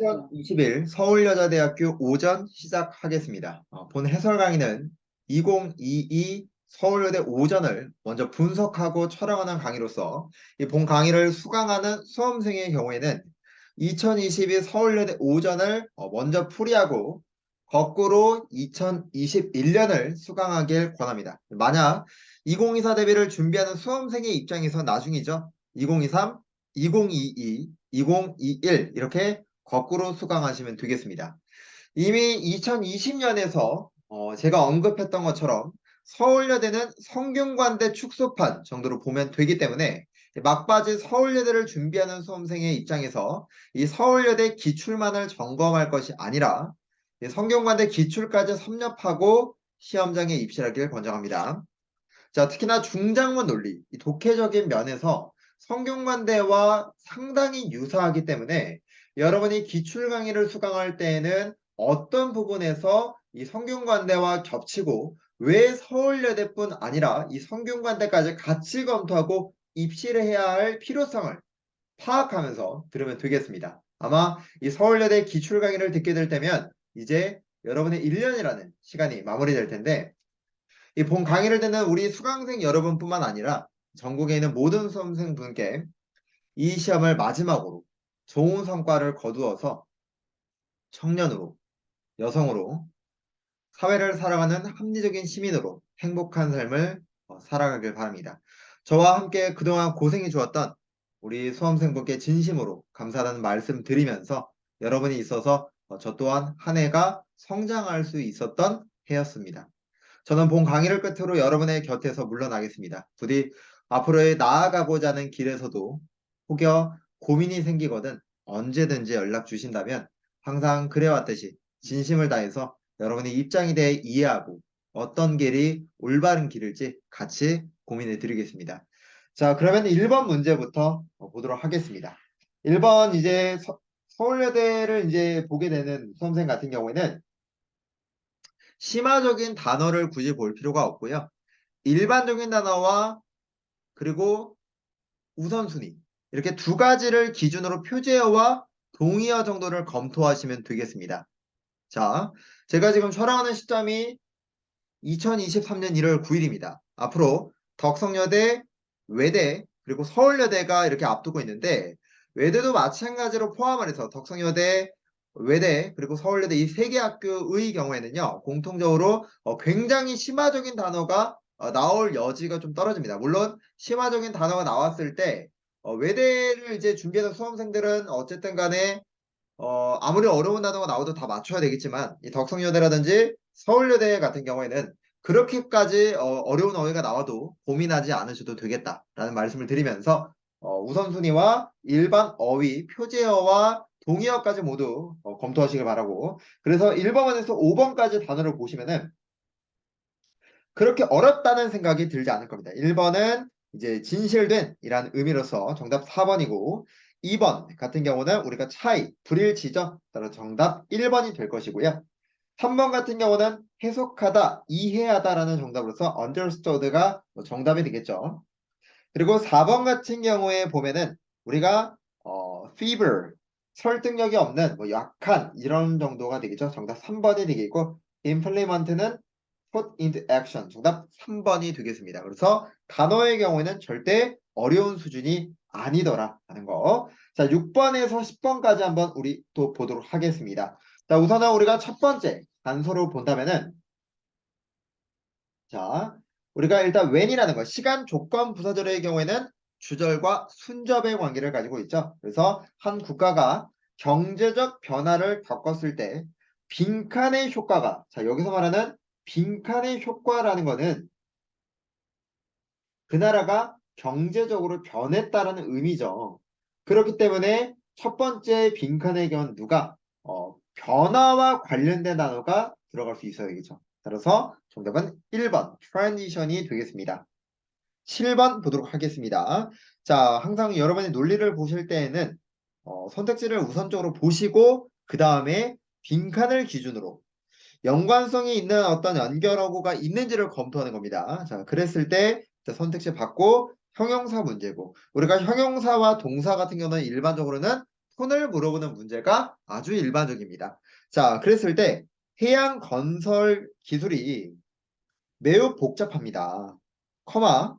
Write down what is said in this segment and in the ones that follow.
2021 서울여자대학교 오전 시작하겠습니다. 본 해설 강의는 2022 서울여대 오전을 먼저 분석하고 촬영하는 강의로서 이 본 강의를 수강하는 수험생의 경우에는 2022 서울여대 오전을 먼저 풀이하고 거꾸로 2021년을 수강하길 권합니다. 만약 2024 대비를 준비하는 수험생의 입장에서 나중이죠. 2023, 2022, 2021 이렇게 거꾸로 수강하시면 되겠습니다. 이미 2020년에서 제가 언급했던 것처럼 서울여대는 성균관대 축소판 정도로 보면 되기 때문에 막바지 서울여대를 준비하는 수험생의 입장에서 이 서울여대 기출만을 점검할 것이 아니라 성균관대 기출까지 섭렵하고 시험장에 입실하길 권장합니다. 자, 특히나 중장문 논리, 이 독해적인 면에서 성균관대와 상당히 유사하기 때문에 여러분이 기출 강의를 수강할 때에는 어떤 부분에서 이 성균관대와 겹치고 왜 서울여대뿐 아니라 이 성균관대까지 같이 검토하고 입시를 해야 할 필요성을 파악하면서 들으면 되겠습니다. 아마 이 서울여대 기출 강의를 듣게 될 때면 이제 여러분의 1년이라는 시간이 마무리될 텐데 이 본 강의를 듣는 우리 수강생 여러분뿐만 아니라 전국에 있는 모든 수험생분께 이 시험을 마지막으로 좋은 성과를 거두어서 청년으로, 여성으로, 사회를 살아가는 합리적인 시민으로 행복한 삶을 살아가길 바랍니다. 저와 함께 그동안 고생해 주었던 우리 수험생분께 진심으로 감사하다는 말씀 드리면서 여러분이 있어서 저 또한 한 해가 성장할 수 있었던 해였습니다. 저는 본 강의를 끝으로 여러분의 곁에서 물러나겠습니다. 부디 앞으로의 나아가고자 하는 길에서도 혹여 고민이 생기거든 언제든지 연락 주신다면 항상 그래왔듯이 진심을 다해서 여러분의 입장에 대해 이해하고 어떤 길이 올바른 길일지 같이 고민해 드리겠습니다. 자, 그러면 1번 문제부터 보도록 하겠습니다. 1번 이제 서울여대를 이제 보게 되는 수험생 같은 경우에는 심화적인 단어를 굳이 볼 필요가 없고요. 일반적인 단어와 그리고 우선순위 이렇게 두 가지를 기준으로 표제어와 동의어 정도를 검토하시면 되겠습니다. 자, 제가 지금 촬영하는 시점이 2023년 1월 9일입니다. 앞으로 덕성여대, 외대, 그리고 서울여대가 이렇게 앞두고 있는데 외대도 마찬가지로 포함을 해서 덕성여대, 외대, 그리고 서울여대 이 세 개 학교의 경우에는요. 공통적으로 굉장히 심화적인 단어가 나올 여지가 좀 떨어집니다. 물론 심화적인 단어가 나왔을 때 외대를 이제 준비하는 수험생들은 어쨌든 간에 아무리 어려운 단어가 나와도 다 맞춰야 되겠지만 이 덕성여대라든지 서울여대 같은 경우에는 그렇게까지 어려운 어휘가 나와도 고민하지 않으셔도 되겠다라는 말씀을 드리면서 우선순위와 일반 어휘, 표제어와 동의어까지 모두 검토하시길 바라고 그래서 1번에서 5번까지 단어를 보시면은 그렇게 어렵다는 생각이 들지 않을 겁니다. 1번은 이제 진실된 이라는 의미로서 정답 4번이고 2번 같은 경우는 우리가 차이, 불일치죠. 따라 정답 1번이 될 것이고요. 3번 같은 경우는 해석하다, 이해하다라는 정답으로서 understood가 정답이 되겠죠. 그리고 4번 같은 경우에 보면은 우리가 feeble, 설득력이 없는 뭐 약한 이런 정도가 되겠죠. 정답 3번이 되겠고 implement는 put into action. 정답 3번이 되겠습니다. 그래서 단어의 경우에는 절대 어려운 수준이 아니더라 하는 거. 자, 6번에서 10번까지 한번 우리 또 보도록 하겠습니다. 자, 우선은 우리가 첫 번째 단서로 본다면은 자, 우리가 일단 when이라는 거, 시간 조건 부사절의 경우에는 주절과 순접의 관계를 가지고 있죠. 그래서 한 국가가 경제적 변화를 겪었을 때 빈칸의 효과가, 자, 여기서 말하는 빈칸의 효과라는 거는 그 나라가 경제적으로 변했다라는 의미죠. 그렇기 때문에 첫 번째 빈칸의 경우는 누가 변화와 관련된 단어가 들어갈 수 있어야 되겠죠. 따라서 정답은 1번 transition이 되겠습니다. 7번 보도록 하겠습니다. 자, 항상 여러분이 논리를 보실 때에는 선택지를 우선적으로 보시고 그 다음에 빈칸을 기준으로 연관성이 있는 어떤 연결어구가 있는지를 검토하는 겁니다. 자, 그랬을 때 선택지 받고 형용사 문제고 우리가 형용사와 동사 같은 경우는 일반적으로는 톤을 물어보는 문제가 아주 일반적입니다. 자, 그랬을 때 해양 건설 기술이 매우 복잡합니다. 커마,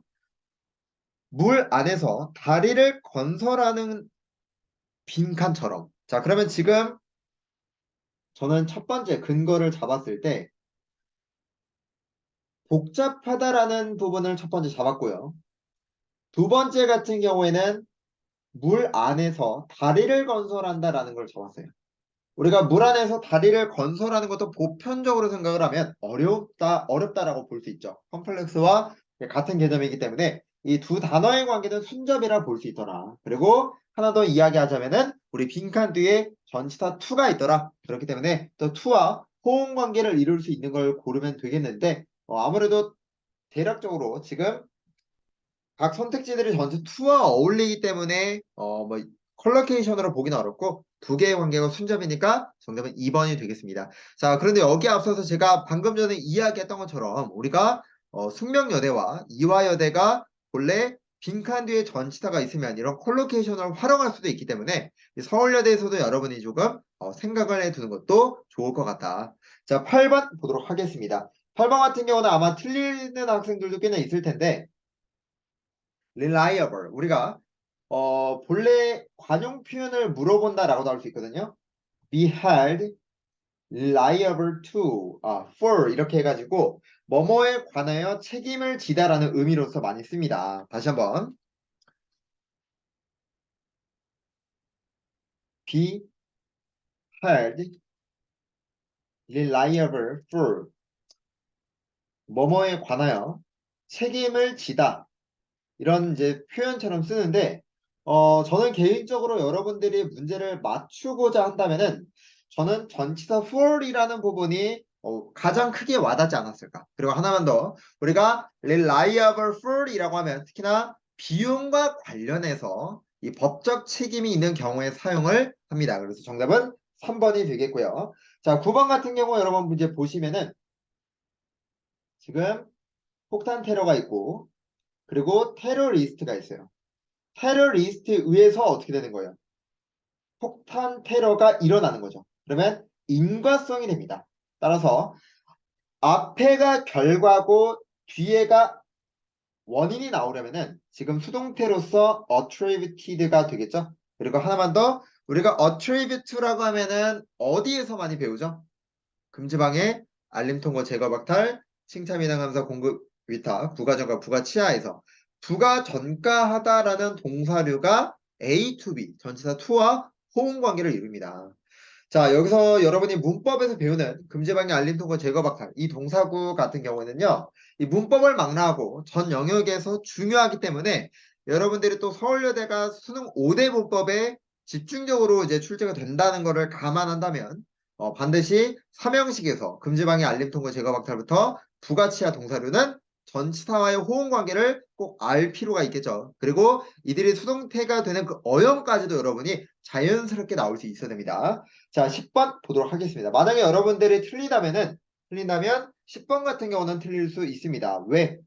물 안에서 다리를 건설하는 빈칸처럼. 자, 그러면 지금 저는 첫 번째 근거를 잡았을 때 복잡하다라는 부분을 첫 번째 잡았고요. 두 번째 같은 경우에는 물 안에서 다리를 건설한다라는 걸 잡았어요. 우리가 물 안에서 다리를 건설하는 것도 보편적으로 생각을 하면 어렵다라고 볼 수 있죠. 컴플렉스와 같은 개념이기 때문에 이 두 단어의 관계는 순접이라 볼 수 있더라. 그리고 하나 더 이야기하자면은 우리 빈칸 뒤에 전치사 to가 있더라. 그렇기 때문에 또 to와 호응 관계를 이룰 수 있는 걸 고르면 되겠는데 아무래도 대략적으로 지금 각 선택지들이 전체 to와 어울리기 때문에 뭐 컬러케이션으로 보기는 어렵고 두 개의 관계가 순접이니까 정답은 2번이 되겠습니다. 자, 그런데 여기에 앞서서 제가 방금 전에 이야기했던 것처럼 우리가 숙명여대와 이화여대가 본래 빈칸 뒤에 전치사가 있으면 이런 컬로케이션을 활용할 수도 있기 때문에 서울여대에서도 여러분이 조금 생각을 해두는 것도 좋을 것 같다. 자, 8번 보도록 하겠습니다. 8번 같은 경우는 아마 틀리는 학생들도 꽤나 있을 텐데 reliable 우리가 본래 관용 표현을 물어본다라고도 할 수 있거든요. be held liable to, for 이렇게 해가지고 뭐뭐에 관하여 책임을 지다라는 의미로서 많이 씁니다. 다시 한번 be held liable for 뭐뭐에 관하여 책임을 지다 이런 이제 표현처럼 쓰는데 저는 개인적으로 여러분들이 문제를 맞추고자 한다면은 저는 전치사 for이라는 부분이 가장 크게 와닿지 않았을까. 그리고 하나만 더 우리가 reliable for이라고 하면 특히나 비용과 관련해서 이 법적 책임이 있는 경우에 사용을 합니다. 그래서 정답은 3번이 되겠고요. 자, 9번 같은 경우 여러분 문제 보시면은 지금 폭탄 테러가 있고 그리고 테러리스트가 있어요. 테러리스트에 의해서 어떻게 되는 거예요? 폭탄 테러가 일어나는 거죠. 그러면 인과성이 됩니다. 따라서 앞에가 결과고 뒤에가 원인이 나오려면은 지금 수동태로서 attributed가 되겠죠. 그리고 하나만 더 우리가 attribute라고 하면은 어디에서 많이 배우죠? 금지방해, 알림통과 제거박탈, 칭찬미당함사 공급 위탁, 부가전가 부가치하에서 부가전가하다라는 동사류가 A to B, 전치사 to와 호응 관계를 이룹니다. 자, 여기서 여러분이 문법에서 배우는 금지방해, 알림통과 제거박탈 이 동사구 같은 경우에는요. 이 문법을 망라하고 전 영역에서 중요하기 때문에 여러분들이 또 서울여대가 수능 5대 문법에 집중적으로 이제 출제가 된다는 것을 감안한다면 반드시 삼형식에서 금지방해 알림통과 제거박탈부터 부가치하 동사류는 전치사와의 호응 관계를 꼭 알 필요가 있겠죠. 그리고 이들이 수동태가 되는 그 어형까지도 여러분이 자연스럽게 나올 수 있어야 됩니다. 자, 10번 보도록 하겠습니다. 만약에 여러분들이 틀린다면 10번 같은 경우는 틀릴 수 있습니다. 왜?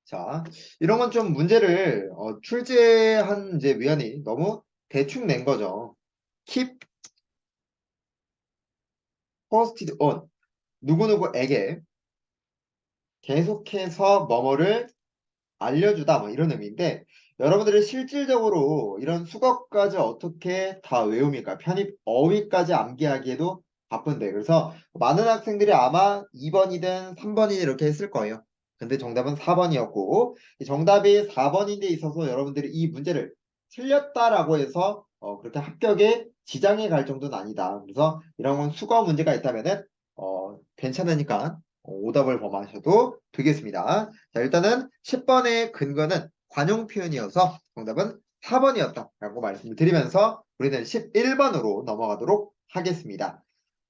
자, 이런 건 좀 문제를 출제한 이제 위원이 너무 대충 낸 거죠. keep posted on 누구누구에게 계속해서 뭐뭐를 알려주다 뭐 이런 의미인데 여러분들이 실질적으로 이런 수거까지 어떻게 다 외웁니까? 편입 어휘까지 암기하기에도 바쁜데 그래서 많은 학생들이 아마 2번이든 3번이든 이렇게 했을 거예요. 근데 정답은 4번이었고 이 정답이 4번인데 있어서 여러분들이 이 문제를 틀렸다라고 해서 그렇게 합격에 지장이 갈 정도는 아니다. 그래서 이런 건 수거 문제가 있다면은 괜찮으니까 오답을 범하셔도 되겠습니다. 자, 일단은 10번의 근거는 관용 표현이어서 정답은 4번이었다라고 말씀을 드리면서 우리는 11번으로 넘어가도록 하겠습니다.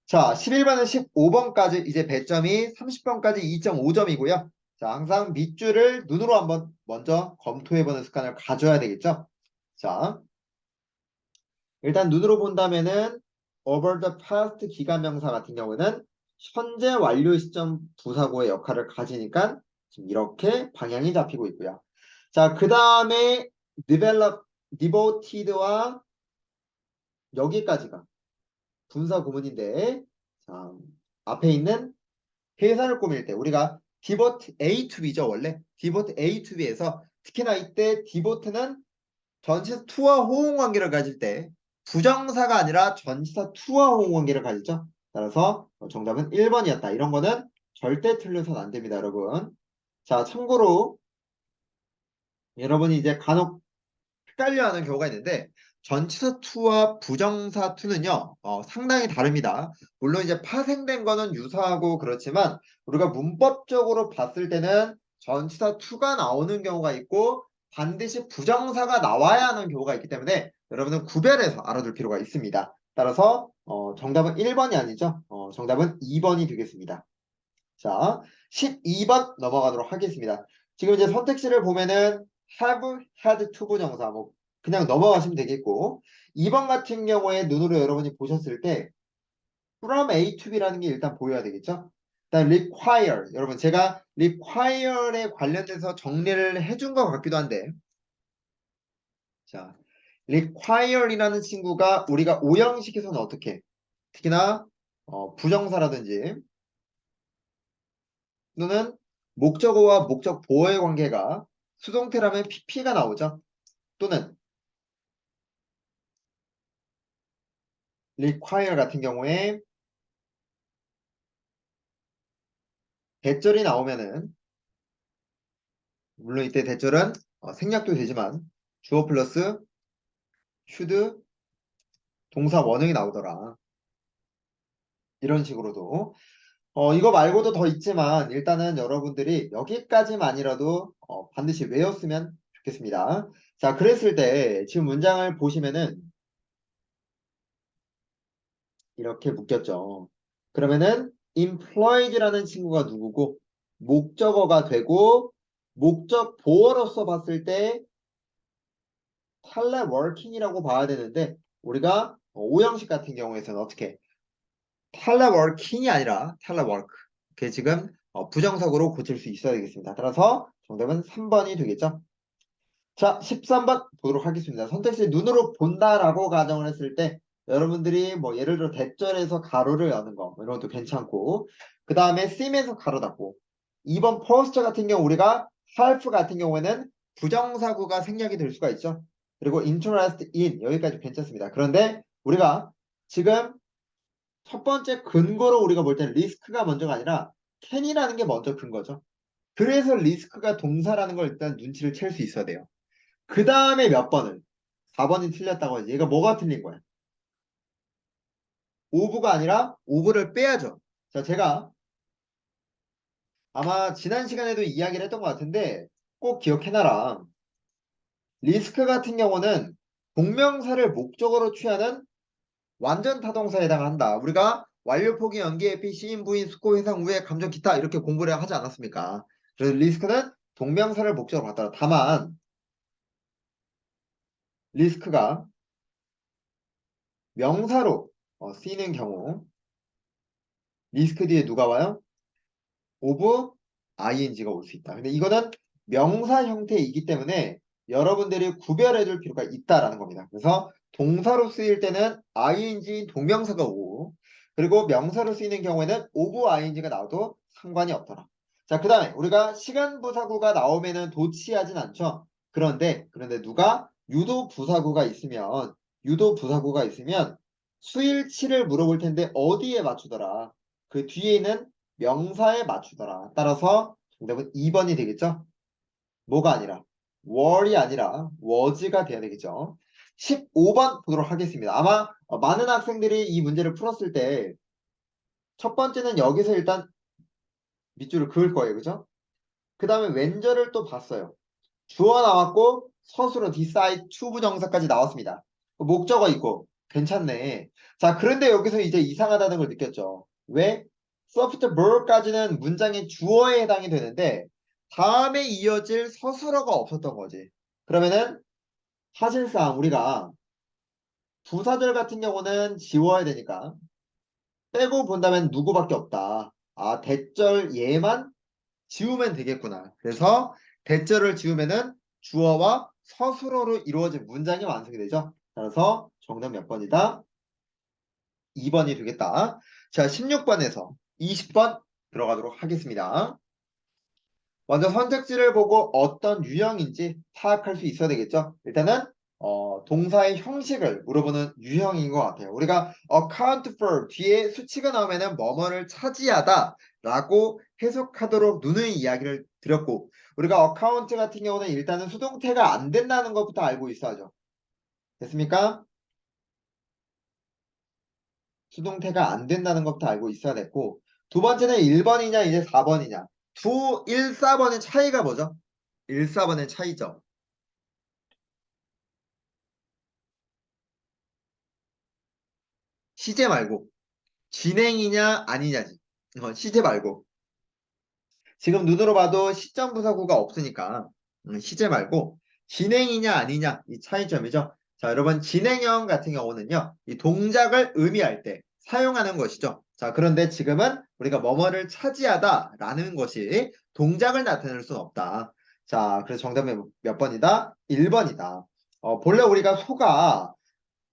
자, 11번은 15번까지 이제 배점이 30번까지 2.5점이고요. 자, 항상 밑줄을 눈으로 한번 먼저 검토해보는 습관을 가져야 되겠죠. 자, 일단 눈으로 본다면은 over the past 기간명사 같은 경우는 현재 완료 시점 부사구의 역할을 가지니까 지금 이렇게 방향이 잡히고 있고요. 자, 그 다음에 develop, devoted와 여기까지가 분사 구문인데, 자, 앞에 있는 회사를 꾸밀 때 우리가 디보트 A to B죠. 원래 디보트 A to B에서 특히나 이때 디보트는 전치사 to와 호응 관계를 가질 때 부정사가 아니라 전치사 to와 호응 관계를 가지죠. 따라서 정답은 1번이었다. 이런 거는 절대 틀려서는 안 됩니다, 여러분. 자, 참고로 여러분이 이제 간혹 헷갈려하는 경우가 있는데 전치사 to와 부정사 to는요 상당히 다릅니다. 물론 이제 파생된 거는 유사하고 그렇지만 우리가 문법적으로 봤을 때는 전치사 to가 나오는 경우가 있고 반드시 부정사가 나와야 하는 경우가 있기 때문에 여러분은 구별해서 알아둘 필요가 있습니다. 따라서 정답은 1번이 아니죠. 정답은 2번이 되겠습니다. 자, 12번 넘어가도록 하겠습니다. 지금 이제 선택지를 보면은 have, had, to 부정사 뭐 그냥 넘어가시면 되겠고 2번 같은 경우에 눈으로 여러분이 보셨을 때 from A to B라는 게 일단 보여야 되겠죠. 일단 require 여러분 제가 require에 관련돼서 정리를 해준 것 같기도 한데 자 require이라는 친구가 우리가 오형식에서는 어떻게 특히나 부정사라든지 또는 목적어와 목적 보어의 관계가 수동태라면 PP가 나오죠. 또는 require 같은 경우에 대절이 나오면은 물론 이때 대절은 생략도 되지만 주어 플러스 should 동사 원형이 나오더라. 이런 식으로도 이거 말고도 더 있지만 일단은 여러분들이 여기까지만이라도 반드시 외웠으면 좋겠습니다. 자, 그랬을 때 지금 문장을 보시면은 이렇게 묶였죠. 그러면은 employed라는 친구가 누구고 목적어가 되고 목적 보어로서 봤을 때 teleworking이라고 봐야 되는데 우리가 오형식 같은 경우에서는 어떻게 teleworking이 아니라 telework 그게 지금 부정석으로 고칠 수 있어야 되겠습니다. 따라서 정답은 3번이 되겠죠. 자, 13번 보도록 하겠습니다. 선택지 눈으로 본다라고 가정을 했을 때 여러분들이 뭐 예를 들어 대절에서 가로를 여는 거뭐 이런 것도 괜찮고 그 다음에 seem에서 가로 닫고 2번 포스터 같은 경우 우리가 half 같은 경우에는 부정사구가 생략이 될 수가 있죠. 그리고 interest in 여기까지 괜찮습니다. 그런데 우리가 지금 첫 번째 근거로 우리가 볼 때는 리스크가 먼저가 아니라 can이라는 게 먼저 근거죠. 그래서 리스크가 동사라는 걸 일단 눈치를 챌 수 있어야 돼요. 그 다음에 몇 번을 4번이 틀렸다고 하지. 얘가 뭐가 틀린 거야? 오브가 아니라 오브를 빼야죠. 자, 제가 아마 지난 시간에도 이야기를 했던 것 같은데 꼭 기억해놔라. 리스크 같은 경우는 동명사를 목적어로 취하는 완전 타동사에 해당한다. 우리가 완료, 포기, 연기, 에피, 시인, 부인, 수고, 해상, 우회, 감정, 기타 이렇게 공부를 하지 않았습니까? 그래서 리스크는 동명사를 목적으로 갖다라. 다만 리스크가 명사로 쓰이는 경우 리스크 뒤에 누가 와요? 오브 ing가 올 수 있다. 근데 이거는 명사 형태이기 때문에 여러분들이 구별해 줄 필요가 있다라는 겁니다. 그래서 동사로 쓰일 때는 ing 동명사가 오고 그리고 명사로 쓰이는 경우에는 오브 ing가 나와도 상관이 없더라. 자, 그 다음에 우리가 시간부사구가 나오면은 도치하진 않죠. 그런데 누가 유도부사구가 있으면 수일치를 물어볼 텐데 어디에 맞추더라. 그 뒤에 있는 명사에 맞추더라. 따라서 정답은 2번이 되겠죠? 뭐가 아니라 were이 아니라 was가 돼야 되겠죠? 15번 보도록 하겠습니다. 아마 많은 학생들이 이 문제를 풀었을 때 첫 번째는 여기서 일단 밑줄을 그을 거예요. 그죠? 그 다음에 왼절을 또 봤어요. 주어 나왔고 서술어 decide to 부정사까지 나왔습니다. 목적어 있고 괜찮네. 자, 그런데 여기서 이제 이상하다는 걸 느꼈죠. 왜? soft verb까지는 문장의 주어에 해당이 되는데 다음에 이어질 서술어가 없었던 거지. 그러면은 사실상 우리가 부사절 같은 경우는 지워야 되니까 빼고 본다면 누구밖에 없다. 아, 대절 얘만 지우면 되겠구나. 그래서 대절을 지우면은 주어와 서술어로 이루어진 문장이 완성이 되죠. 따라서 정답 몇 번이다? 2번이 되겠다. 자, 16번에서 20번 들어가도록 하겠습니다. 먼저 선택지를 보고 어떤 유형인지 파악할 수 있어야 되겠죠. 일단은 동사의 형식을 물어보는 유형인 것 같아요. 우리가 account for 뒤에 수치가 나오면은 뭐뭐를 차지하다 라고 해석하도록 누누이 이야기를 드렸고, 우리가 account 같은 경우는 일단은 수동태가 안 된다는 것부터 알고 있어야죠. 됐습니까? 수동태가 안 된다는 것부터 알고 있어야 됐고, 두 번째는 1번이냐 이제 4번이냐. 1, 4번의 차이가 뭐죠? 1, 4번의 차이죠. 시제 말고 진행이냐 아니냐지. 시제 말고. 지금 눈으로 봐도 시점 부사구가 없으니까 시제 말고 진행이냐 아니냐 이 차이점이죠. 자, 여러분 진행형 같은 경우는요. 이 동작을 의미할 때 사용하는 것이죠. 자, 그런데 지금은 우리가 뭐뭐를 차지하다라는 것이 동작을 나타낼 수는 없다. 자, 그래서 정답이 몇 번이다? 1번이다. 본래 우리가 소가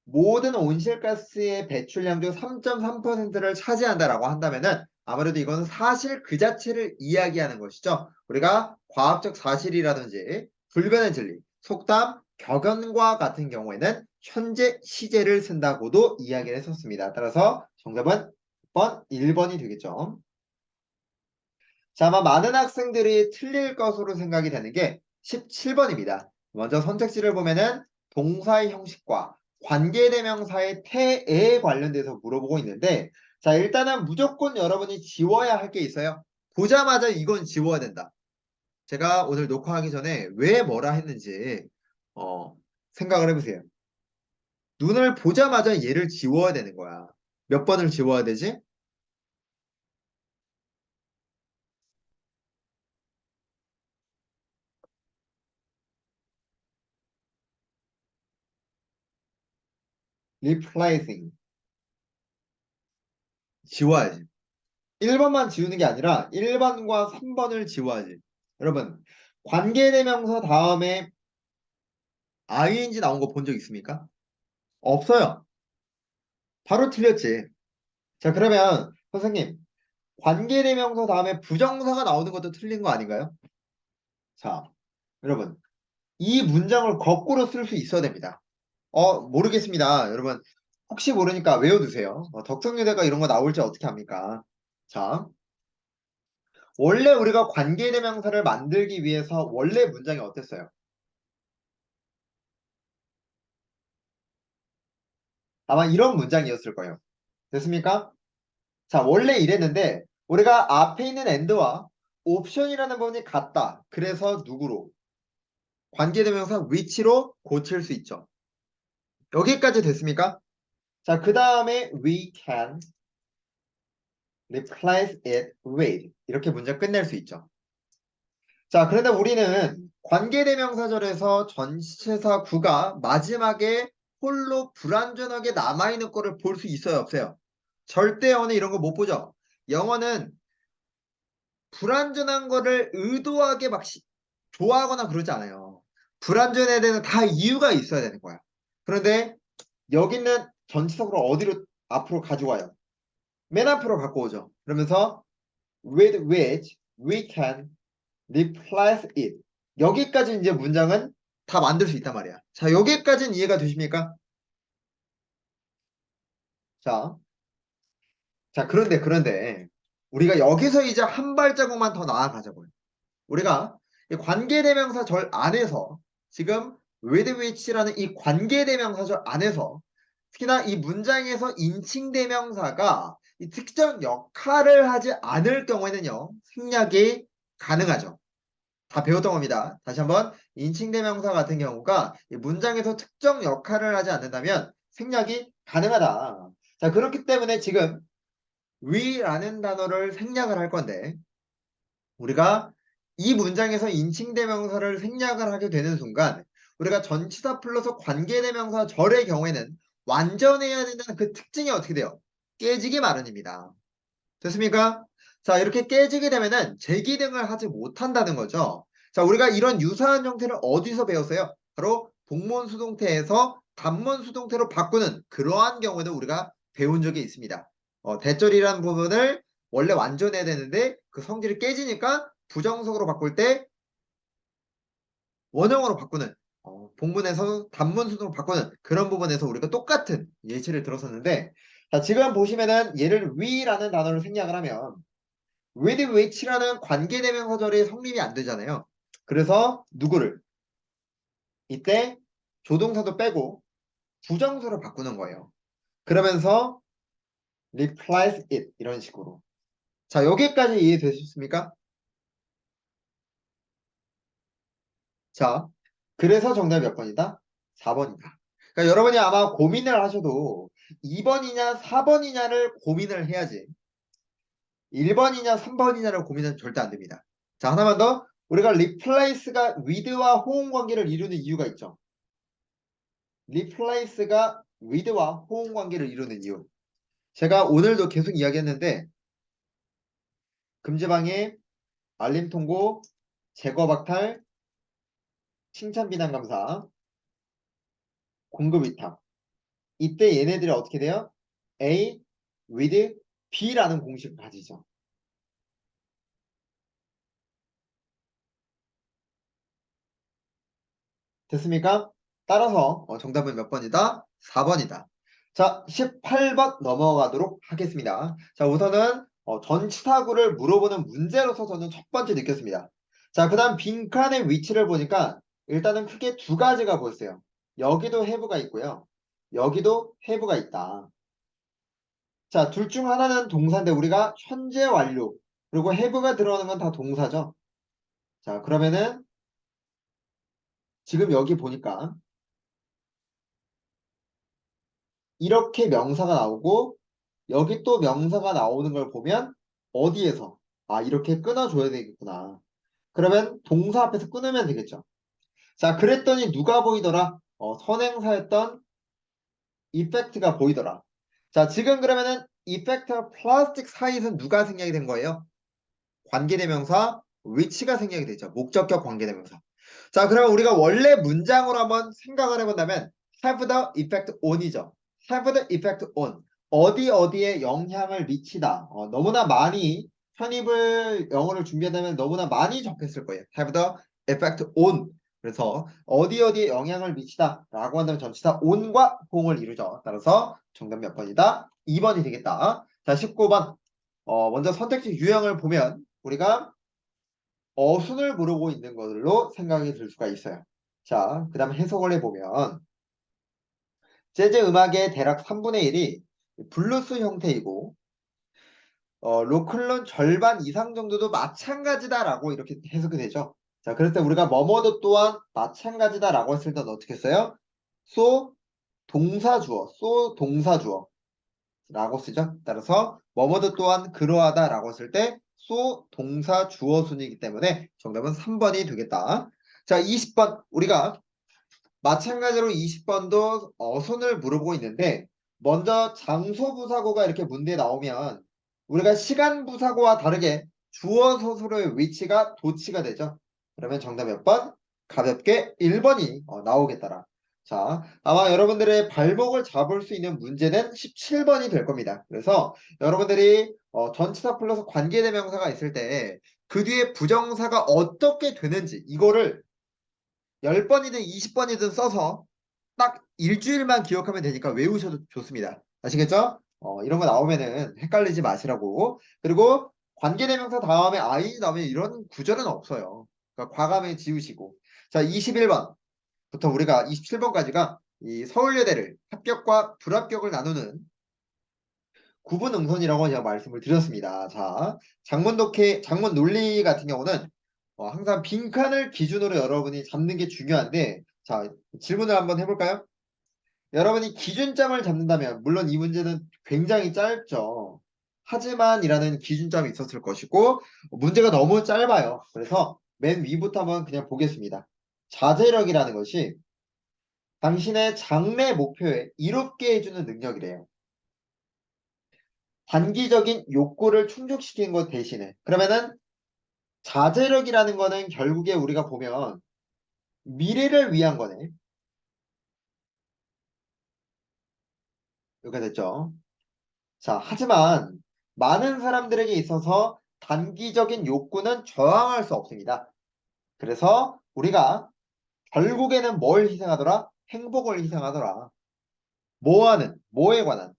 모든 온실가스의 배출량 중 3.3%를 차지한다라고 한다면은 아무래도 이건 사실 그 자체를 이야기하는 것이죠. 우리가 과학적 사실이라든지 불변의 진리, 속담, 격언과 같은 경우에는 현재 시제를 쓴다고도 이야기를 했었습니다. 따라서 정답은 1번이 되겠죠. 자, 아마 많은 학생들이 틀릴 것으로 생각이 되는 게 17번입니다. 먼저 선택지를 보면은 동사의 형식과 관계대명사의 태에 관련돼서 물어보고 있는데, 자, 일단은 무조건 여러분이 지워야 할 게 있어요. 보자마자 이건 지워야 된다. 제가 오늘 녹화하기 전에 왜 뭐라 했는지 생각을 해보세요. 눈을 보자마자 얘를 지워야 되는 거야. 몇 번을 지워야 되지? replacing. 지워야지. 1번만 지우는 게 아니라 1번과 3번을 지워야지. 여러분, 관계대명사 다음에 ing 나온 거 본 적 있습니까? 없어요. 바로 틀렸지. 자, 그러면 선생님, 관계대명사 다음에 부정사가 나오는 것도 틀린 거 아닌가요? 자, 여러분, 이 문장을 거꾸로 쓸 수 있어야 됩니다. 모르겠습니다. 여러분, 혹시 모르니까 외워두세요. 덕성여대가 이런 거 나올지 어떻게 합니까? 자, 원래 우리가 관계대명사를 만들기 위해서 원래 문장이 어땠어요? 아마 이런 문장이었을 거예요. 됐습니까? 자, 원래 이랬는데 우리가 앞에 있는 and와 옵션이라는 부분이 같다. 그래서 누구로? 관계대명사 which로 고칠 수 있죠. 여기까지 됐습니까? 자, 그 다음에 we can replace it with 이렇게 문장 끝낼 수 있죠. 자, 그런데 우리는 관계대명사절에서 전치사 구가 마지막에 홀로 불완전하게 남아있는 거를 볼 수 있어요, 없어요? 절대 영어는 이런 거 못 보죠. 영어는 불완전한 거를 의도하게 막 좋아하거나 그러지 않아요. 불완전해야 되는 다 이유가 있어야 되는 거야. 그런데 여기는 전치사구를 어디로 앞으로 가져와요? 맨 앞으로 갖고 오죠. 그러면서 with which we can replace it. 여기까지 이제 문장은 다 만들 수 있단 말이야. 자, 여기까지는 이해가 되십니까? 자, 자, 그런데 우리가 여기서 이제 한 발자국만 더 나아가자고요. 우리가 이 관계대명사절 안에서 지금 with which라는 이 관계대명사절 안에서 특히나 이 문장에서 인칭대명사가 이 특정 역할을 하지 않을 경우에는요, 생략이 가능하죠. 다 배웠던 겁니다. 다시 한번 인칭대명사 같은 경우가 이 문장에서 특정 역할을 하지 않는다면 생략이 가능하다. 자, 그렇기 때문에 지금 we라는 단어를 생략을 할 건데 우리가 이 문장에서 인칭대명사를 생략을 하게 되는 순간 우리가 전치사 플러스 관계대명사 절의 경우에는 완전해야 된다는 그 특징이 어떻게 돼요? 깨지기 마련입니다. 됐습니까? 자, 이렇게 깨지게 되면은 재기능을 하지 못한다는 거죠. 자, 우리가 이런 유사한 형태를 어디서 배웠어요? 바로 동문수동태에서 단문 수동태로 바꾸는 그러한 경우에도 우리가 배운 적이 있습니다. 대절이라는 부분을 원래 완전해야 되는데 그 성질이 깨지니까 부정석으로 바꿀 때 원형으로 바꾸는 본문에서 단문 수동으로 바꾸는 그런 부분에서 우리가 똑같은 예시를 들었었는데 자, 지금 보시면은 얘를 we라는 단어를 생략을 하면 with which라는 관계대명사절이 성립이 안 되잖아요. 그래서 누구를 이때 조동사도 빼고 부정사로 바꾸는 거예요. 그러면서 replace it 이런 식으로. 자, 여기까지 이해되셨습니까? 자, 그래서 정답이 몇 번이다? 4번이다. 그러니까 여러분이 아마 고민을 하셔도 2번이냐 4번이냐를 고민을 해야지 1번이냐 3번이냐를 고민은 절대 안 됩니다. 자, 하나만 더. 우리가 replace가 with와 호응 관계를 이루는 이유가 있죠. replace가 with와 호응 관계를 이루는 이유. 제가 오늘도 계속 이야기했는데 금지방해, 알림 통고, 제거 박탈, 칭찬 비난 감사, 공급 위탁. 이때 얘네들이 어떻게 돼요? A with B라는 공식을 가지죠. 됐습니까? 따라서 정답은 몇 번이다? 4번이다. 자, 18번 넘어가도록 하겠습니다. 자, 우선은 전치사구를 물어보는 문제로서 저는 첫 번째 느꼈습니다. 자, 그 다음 빈칸의 위치를 보니까 일단은 크게 두 가지가 보였어요. 여기도 have가 있고요. 여기도 have가 있다. 자, 둘 중 하나는 동사인데 우리가 현재 완료 그리고 have가 들어가는 건 다 동사죠. 자, 그러면은 지금 여기 보니까 이렇게 명사가 나오고 여기 또 명사가 나오는 걸 보면 어디에서 이렇게 끊어줘야 되겠구나. 그러면 동사 앞에서 끊으면 되겠죠. 자, 그랬더니 누가 보이더라? 선행사였던 이펙트가 보이더라. 자, 지금 그러면은 이펙트와 플라스틱 사이에서 누가 생략이 된 거예요? 관계대명사 which가 생략이 되죠. 목적격 관계대명사. 자, 그러면 우리가 원래 문장으로 한번 생각을 해본다면 have the effect on이죠. have the effect on. 어디 어디에 영향을 미치다. 너무나 많이 편입을 영어를 준비한다면 너무나 많이 적혔을 거예요. have the effect on. 그래서 어디 어디에 영향을 미치다 라고 한다면 전치사 on과 공을 이루죠. 따라서 정답 몇 번이다? 2번이 되겠다. 자, 19번. 먼저 선택지 유형을 보면 우리가 어순을 물어보고 있는 걸로 생각이 들 수가 있어요. 자, 그 다음 해석을 해보면 재즈 음악의 대략 3분의 1이 블루스 형태이고 로클론 절반 이상 정도도 마찬가지다라고 이렇게 해석이 되죠. 자, 그럴 때 우리가 뭐뭐도 또한 마찬가지다라고 했을 때는 어떻게 써요? so 동사주어, so 동사주어 라고 쓰죠. 따라서 뭐뭐도 또한 그러하다라고 했을 때 so 동사 주어 순이기 때문에 정답은 3번이 되겠다. 자, 20번 우리가 마찬가지로 20번도 어순을 물어보고 있는데 먼저 장소 부사고가 이렇게 문제에 나오면 우리가 시간 부사고와 다르게 주어 서술의 위치가 도치가 되죠. 그러면 정답 몇 번? 가볍게 1번이 나오겠더라. 자, 아마 여러분들의 발목을 잡을 수 있는 문제는 17번이 될 겁니다. 그래서 여러분들이 전치사 플러스 관계대명사가 있을 때 그 뒤에 부정사가 어떻게 되는지 이거를 10번이든 20번이든 써서 딱 일주일만 기억하면 되니까 외우셔도 좋습니다. 아시겠죠? 이런 거 나오면은 헷갈리지 마시라고. 그리고 관계대명사 다음에 I 나오면 이런 구절은 없어요. 그러니까 과감히 지우시고. 자, 21번부터 우리가 27번까지가 이 서울여대를 합격과 불합격을 나누는 구분 응선이라고 제가 말씀을 드렸습니다. 자, 장문 독해, 장문 논리 같은 경우는 항상 빈칸을 기준으로 여러분이 잡는 게 중요한데, 자, 질문을 한번 해볼까요? 여러분이 기준점을 잡는다면, 물론 이 문제는 굉장히 짧죠. 하지만이라는 기준점이 있었을 것이고, 문제가 너무 짧아요. 그래서 맨 위부터 한번 그냥 보겠습니다. 자제력이라는 것이 당신의 장래 목표에 이롭게 해주는 능력이래요. 단기적인 욕구를 충족시키는 것 대신에. 그러면은 자제력이라는 거는 결국에 우리가 보면 미래를 위한 거네. 이렇게 됐죠. 자, 하지만 많은 사람들에게 있어서 단기적인 욕구는 저항할 수 없습니다. 그래서 우리가 결국에는 뭘 희생하더라? 행복을 희생하더라. 뭐에 관한?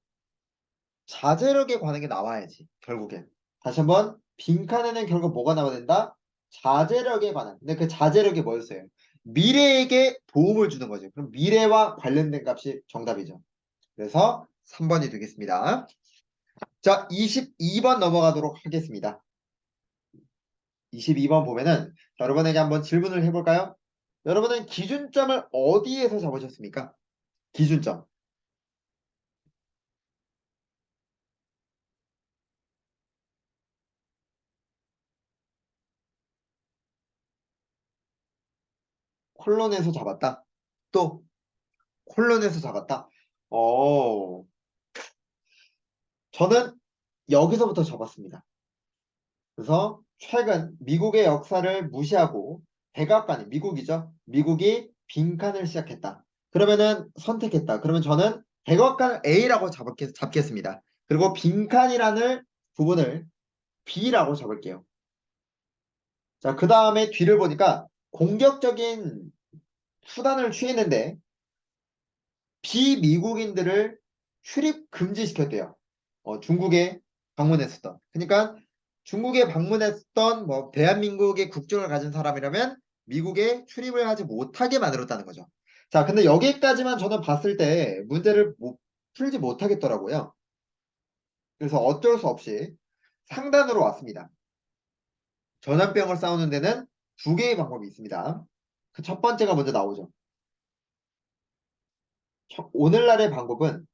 자제력에 관한 게 나와야지, 결국엔. 다시 한번, 빈칸에는 결국 뭐가 나와야 된다? 자제력에 관한. 근데 그 자제력이 뭐였어요? 미래에게 도움을 주는 거죠. 그럼 미래와 관련된 값이 정답이죠. 그래서 3번이 되겠습니다. 자, 22번 넘어가도록 하겠습니다. 22번 보면은 여러분에게 한번 질문을 해볼까요? 여러분은 기준점을 어디에서 잡으셨습니까? 기준점. 콜론에서 잡았다. 또 콜론에서 잡았다. 어, 저는 여기서부터 잡았습니다. 그래서 최근 미국의 역사를 무시하고 백악관이 미국이죠. 미국이 빈칸을 시작했다. 그러면은 선택했다. 그러면 저는 백악관을 A라고 잡겠습니다. 그리고 빈칸이라는 부분을 B라고 잡을게요. 자, 그 다음에 뒤를 보니까 공격적인 수단을 취했는데 비미국인들을 출입 금지시켰대요. 중국에 방문했었던. 그러니까 중국에 방문했던 뭐 대한민국의 국적을 가진 사람이라면 미국에 출입을 하지 못하게 만들었다는 거죠. 자, 근데 여기까지만 저는 봤을 때 문제를 풀지 못하겠더라고요. 그래서 어쩔 수 없이 상단으로 왔습니다. 전염병을 싸우는 데는 두 개의 방법이 있습니다. 그 첫 번째가 먼저 나오죠. 오늘날의 방법은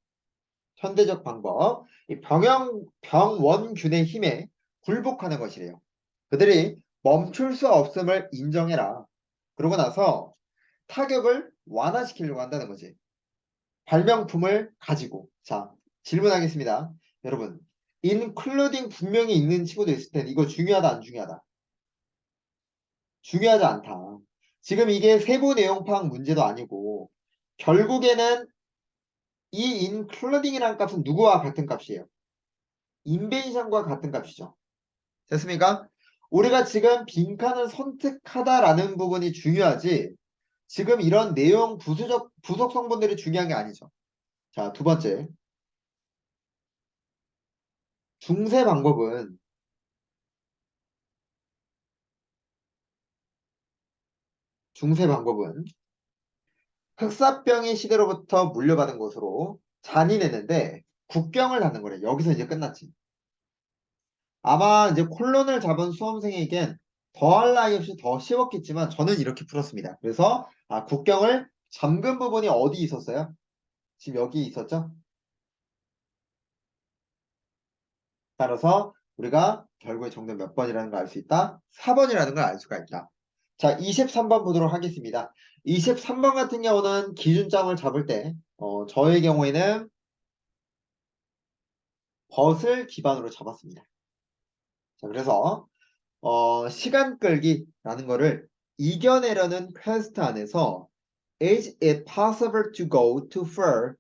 현대적 방법, 이 병원균의 힘에 굴복하는 것이래요. 그들이 멈출 수 없음을 인정해라. 그러고 나서 타격을 완화시키려고 한다는 거지. 발명품을 가지고. 자, 질문하겠습니다. 여러분, including 분명히 있는 친구도 있을 텐데 이거 중요하다 안 중요하다? 중요하지 않다. 지금 이게 세부 내용 파악 문제도 아니고 결국에는 이 including이라는 값은 누구와 같은 값이에요? 인벤션과 같은 값이죠. 됐습니까? 우리가 지금 빈칸을 선택하다라는 부분이 중요하지 지금 이런 내용 부속 성분들이 중요한 게 아니죠. 자, 두 번째. 중세 방법은 중세 방법은 흑사병의 시대로부터 물려받은 것으로 잔인했는데 국경을 닫는 거래. 여기서 이제 끝났지. 아마 이제 콜론을 잡은 수험생에겐 더할 나위 없이 더 쉬웠겠지만 저는 이렇게 풀었습니다. 그래서 국경을 잠근 부분이 어디 있었어요? 지금 여기 있었죠? 따라서 우리가 결국에 정답 몇 번이라는 걸 알 수 있다? 4번이라는 걸 알 수가 있다. 자, 23번 보도록 하겠습니다. 23번 같은 경우는 기준점을 잡을 때 저의 경우에는 벗을 기반으로 잡았습니다. 자, 그래서 시간 끌기라는 거를 이겨내려는 퀘스트 안에서 Is it possible to go too far?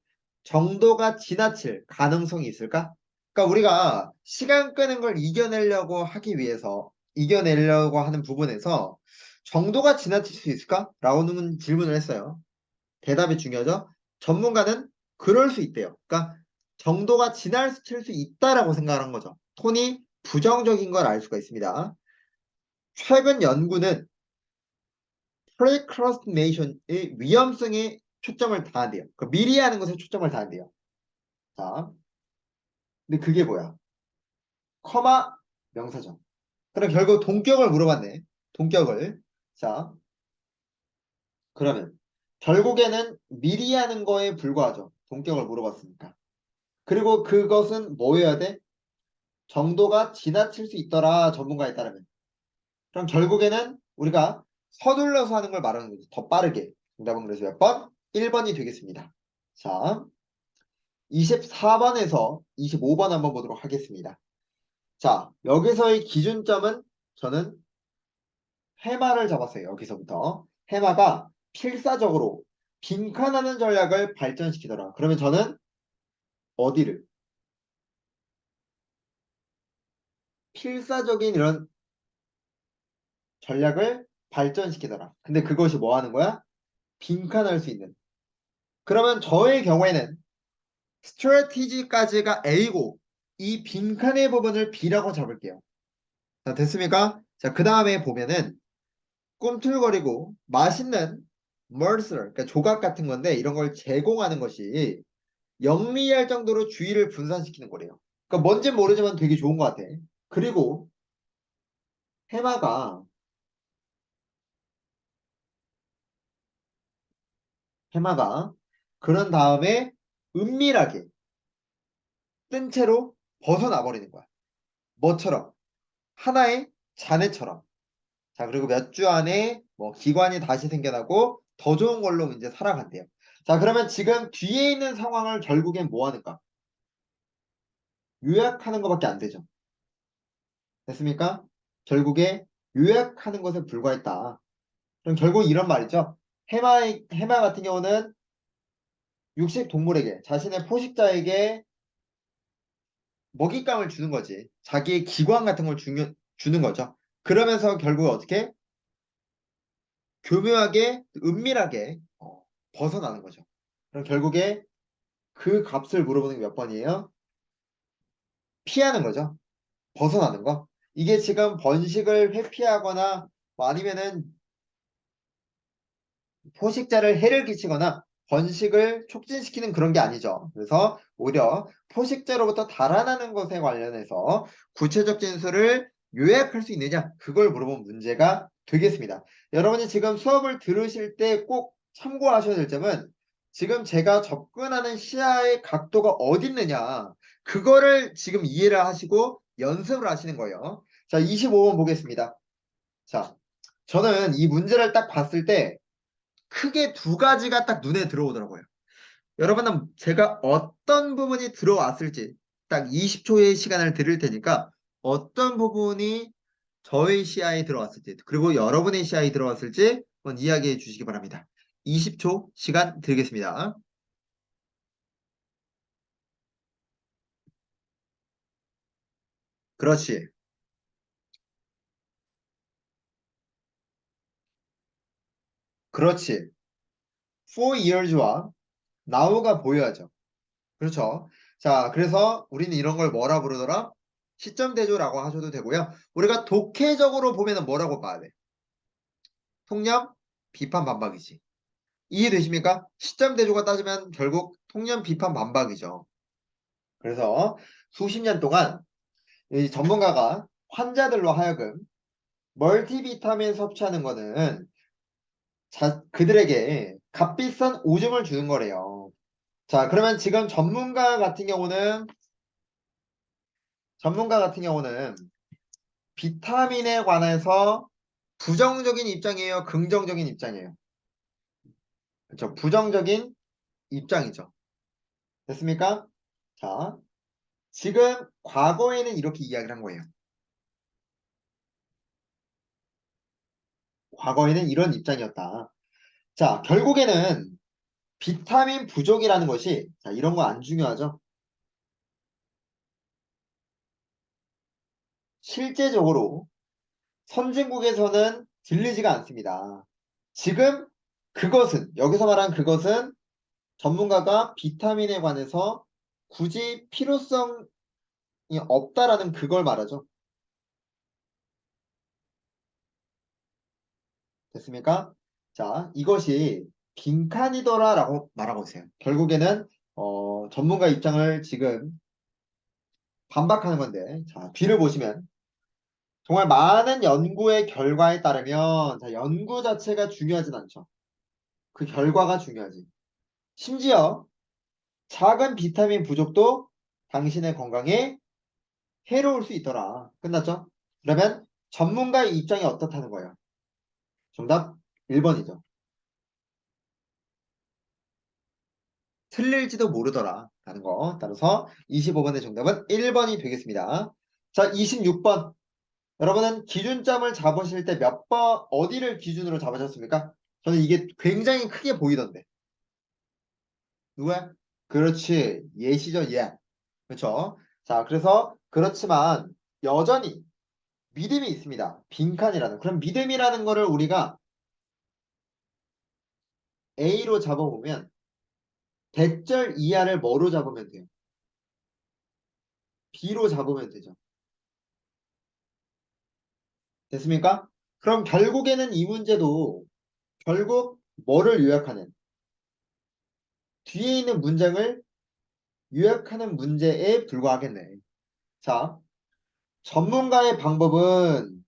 정도가 지나칠 가능성이 있을까? 그러니까 우리가 시간 끄는 걸 이겨내려고 하기 위해서 이겨내려고 하는 부분에서 정도가 지나칠 수 있을까? 라고는 질문을 했어요. 대답이 중요하죠. 전문가는 그럴 수 있대요. 그러니까 정도가 지나칠 수 있다라고 생각하는 거죠. 톤이 부정적인 걸 알 수가 있습니다. 최근 연구는 프레크러스티네이션의 위험성에 초점을 다한대요. 그 미리 하는 것에 초점을 다한대요. 자, 근데 그게 뭐야? 커마 명사죠. 그럼 결국 동격을 물어봤네. 동격을. 자, 그러면 결국에는 미리 하는 거에 불과하죠. 동격을 물어봤으니까. 그리고 그것은 뭐여야 돼? 정도가 지나칠 수 있더라. 전문가에 따르면. 그럼 결국에는 우리가 서둘러서 하는 걸 말하는 거죠. 더 빠르게. 정답은 그래서 몇 번? 1번이 되겠습니다. 자, 24번에서 25번 한번 보도록 하겠습니다. 자, 여기서의 기준점은 저는 해마를 잡았어요. 여기서부터. 해마가 필사적으로 빈칸하는 전략을 발전시키더라. 그러면 저는 어디를? 필사적인 이런 전략을 발전시키더라. 근데 그것이 뭐 하는 거야? 빈칸할 수 있는. 그러면 저의 경우에는 strategy까지가 A고 이 빈칸의 부분을 B라고 잡을게요. 자, 됐습니까? 자, 그 다음에 보면은 꿈틀거리고 맛있는 mercer, 그러니까 조각 같은 건데 이런 걸 제공하는 것이 영리할 정도로 주의를 분산시키는 거래요. 그러니까 뭔지 모르지만 되게 좋은 것 같아. 그리고 해마가 해마가 그런 다음에 은밀하게 뜬 채로 벗어나 버리는 거야. 뭐처럼? 하나의 잔해처럼. 자, 그리고 몇 주 안에 뭐 기관이 다시 생겨나고 더 좋은 걸로 이제 살아간대요. 자, 그러면 지금 뒤에 있는 상황을 결국엔 뭐 하는가? 요약하는 것밖에 안 되죠. 됐습니까? 결국에 요약하는 것에 불과했다. 그럼 결국 이런 말이죠. 해마 같은 경우는 육식 동물에게, 자신의 포식자에게 먹잇감을 주는 거지. 자기의 기관 같은 걸 주는 거죠. 그러면서 결국 어떻게? 교묘하게, 은밀하게 벗어나는 거죠. 그럼 결국에 그 값을 물어보는 게 몇 번이에요? 피하는 거죠. 벗어나는 거. 이게 지금 번식을 회피하거나 뭐 아니면은 포식자를 해를 끼치거나 번식을 촉진시키는 그런 게 아니죠. 그래서 오히려 포식자로부터 달아나는 것에 관련해서 구체적 진술을 요약할 수 있느냐 그걸 물어본 문제가 되겠습니다. 여러분이 지금 수업을 들으실 때 꼭 참고하셔야 될 점은 지금 제가 접근하는 시야의 각도가 어디 있느냐 그거를 지금 이해를 하시고 연습을 하시는 거예요. 자, 25번 보겠습니다. 자, 저는 이 문제를 딱 봤을 때 크게 두 가지가 딱 눈에 들어오더라고요. 여러분은 제가 어떤 부분이 들어왔을지 딱 20초의 시간을 드릴 테니까 어떤 부분이 저의 시야에 들어왔을지 그리고 여러분의 시야에 들어왔을지 한번 이야기해 주시기 바랍니다. 20초 시간 드리겠습니다. 그렇지. 그렇지. For years와 now가 보여야죠. 그렇죠. 자, 그래서 우리는 이런 걸 뭐라 부르더라? 시점 대조라고 하셔도 되고요. 우리가 독해적으로 보면은 뭐라고 봐야 돼? 통념, 비판, 반박이지. 이해되십니까? 시점 대조가 따지면 결국 통념, 비판, 반박이죠. 그래서 수십 년 동안 이 전문가가 환자들로 하여금 멀티비타민 섭취하는 거는 그들에게 값비싼 오줌을 주는 거래요. 자, 그러면 지금 전문가 같은 경우는 비타민에 관해서 부정적인 입장이에요, 긍정적인 입장이에요. 그렇죠. 부정적인 입장이죠. 됐습니까? 자, 지금 과거에는 이렇게 이야기를 한 거예요. 과거에는 이런 입장이었다. 자, 결국에는 비타민 부족이라는 것이, 자, 이런 거 안 중요하죠? 실제적으로 선진국에서는 들리지가 않습니다. 지금 여기서 말한 그것은 전문가가 비타민에 관해서 굳이 필요성이 없다라는 그걸 말하죠. 됐습니까? 자, 이것이 빈칸이더라라고 말하고 있어요. 결국에는 전문가 입장을 지금 반박하는 건데, 자, 뒤를 보시면 정말 많은 연구의 결과에 따르면 자, 연구 자체가 중요하진 않죠. 그 결과가 중요하지. 심지어 작은 비타민 부족도 당신의 건강에 해로울 수 있더라. 끝났죠? 그러면 전문가의 입장이 어떻다는 거예요? 정답 1번이죠. 틀릴지도 모르더라. 라는 거. 따라서 25번의 정답은 1번이 되겠습니다. 자, 26번. 여러분은 기준점을 잡으실 때 몇 번, 어디를 기준으로 잡으셨습니까? 저는 이게 굉장히 크게 보이던데. 누구야? 그렇지. 예시죠, 예. 그렇죠. 자, 그래서 그렇지만 여전히 믿음이 있습니다. 빈칸이라는. 그럼 믿음이라는 거를 우리가 A로 잡아보면 대절 이하를 뭐로 잡으면 돼요? B로 잡으면 되죠. 됐습니까? 그럼 결국에는 이 문제도 결국 뭐를 요약하는 뒤에 있는 문장을 요약하는 문제에 불과하겠네. 자, 전문가의 방법은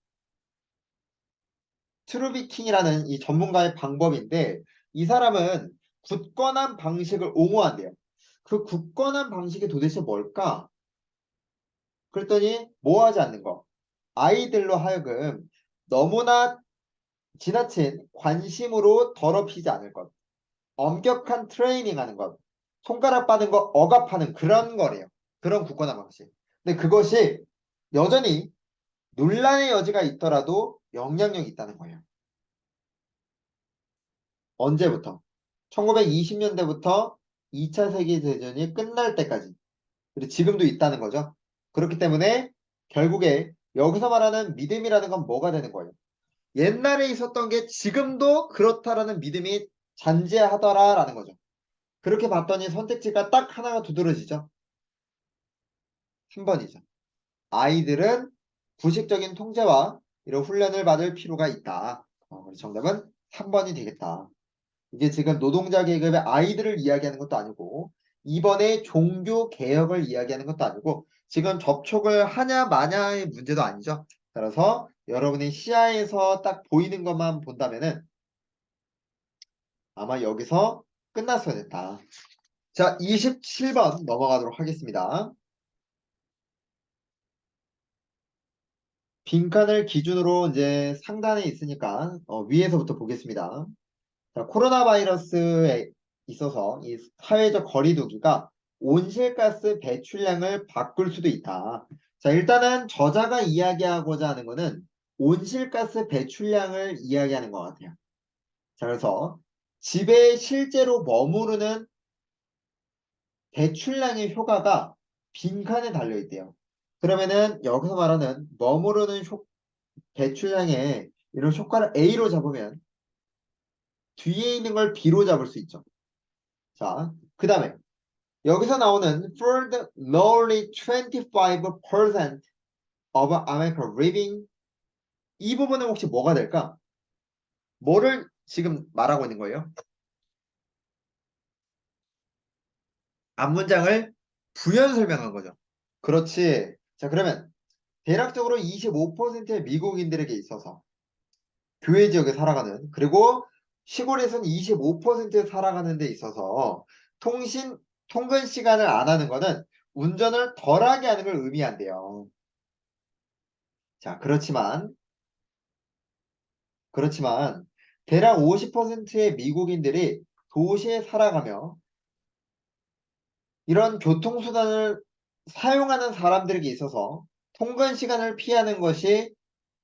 트루비킹이라는 이 전문가의 방법인데 이 사람은 굳건한 방식을 옹호한대요. 그 굳건한 방식이 도대체 뭘까? 그랬더니 뭐 하지 않는 거. 아이들로 하여금 너무나 지나친 관심으로 더럽히지 않을 것. 엄격한 트레이닝 하는 것. 손가락 빠는 거 억압하는 그런 거래요. 그런 굳건한 방식. 근데 그것이 여전히 논란의 여지가 있더라도 영향력이 있다는 거예요. 언제부터? 1920년대부터 2차 세계대전이 끝날 때까지. 그리고 지금도 있다는 거죠. 그렇기 때문에 결국에 여기서 말하는 믿음이라는 건 뭐가 되는 거예요? 옛날에 있었던 게 지금도 그렇다라는 믿음이 잔재하더라라는 거죠. 그렇게 봤더니 선택지가 딱 하나가 두드러지죠. 3번이죠. 아이들은 부식적인 통제와 이런 훈련을 받을 필요가 있다. 그래서 정답은 3번이 되겠다. 이게 지금 노동자 계급의 아이들을 이야기하는 것도 아니고 이번에 종교 개혁을 이야기하는 것도 아니고 지금 접촉을 하냐 마냐의 문제도 아니죠. 따라서 여러분의 시야에서 딱 보이는 것만 본다면은 아마 여기서 끝났어야 됐다. 자, 27번 넘어가도록 하겠습니다. 빈칸을 기준으로 이제 상단에 있으니까 위에서부터 보겠습니다. 자, 코로나 바이러스에 있어서 이 사회적 거리두기가 온실가스 배출량을 바꿀 수도 있다. 자, 일단은 저자가 이야기하고자 하는 것은 온실가스 배출량을 이야기하는 것 같아요. 자, 그래서 집에 실제로 머무르는 배출량의 효과가 빈칸에 달려있대요. 그러면은 여기서 말하는 머무르는 배출량의 이런 효과를 A로 잡으면 뒤에 있는 걸 B로 잡을 수 있죠. 자, 그 다음에 여기서 나오는 for the nearly 25% of America living 이 부분은 혹시 뭐가 될까? 뭐를 지금 말하고 있는 거예요? 앞 문장을 부연 설명한 거죠. 그렇지. 자, 그러면 대략적으로 25%의 미국인들에게 있어서 교외 지역에 살아가는 그리고 시골에서는 25% 살아가는 데 있어서 통근 시간을 안 하는 거는 운전을 덜하게 하는 걸 의미한대요. 자, 그렇지만 대략 50%의 미국인들이 도시에 살아가며 이런 교통수단을 사용하는 사람들에게 있어서 통근 시간을 피하는 것이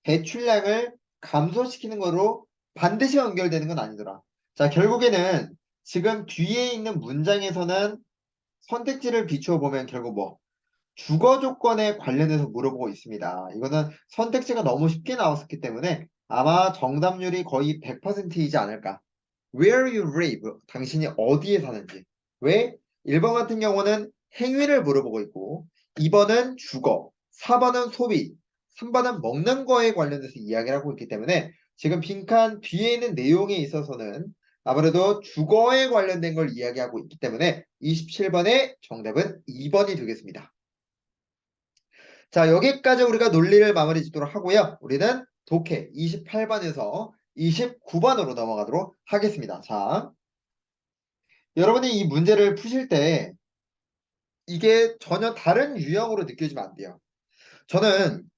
배출량을 감소시키는 거로 반드시 연결되는 건 아니더라. 자, 결국에는 지금 뒤에 있는 문장에서는 선택지를 비추어 보면 결국 뭐 주거 조건에 관련해서 물어보고 있습니다. 이거는 선택지가 너무 쉽게 나왔었기 때문에 아마 정답률이 거의 100%이지 않을까. Where you live? 당신이 어디에 사는지. 왜? 1번 같은 경우는 행위를 물어보고 있고 2번은 주거, 4번은 소비, 3번은 먹는 거에 관련해서 이야기를 하고 있기 때문에 지금 빈칸 뒤에 있는 내용에 있어서는 아무래도 주거에 관련된 걸 이야기하고 있기 때문에 27번의 정답은 2번이 되겠습니다. 자, 여기까지 우리가 논리를 마무리 짓도록 하고요. 우리는 독해 28번에서 29번으로 넘어가도록 하겠습니다. 자, 여러분이 이 문제를 푸실 때 이게 전혀 다른 유형으로 느껴지면 안 돼요. 저는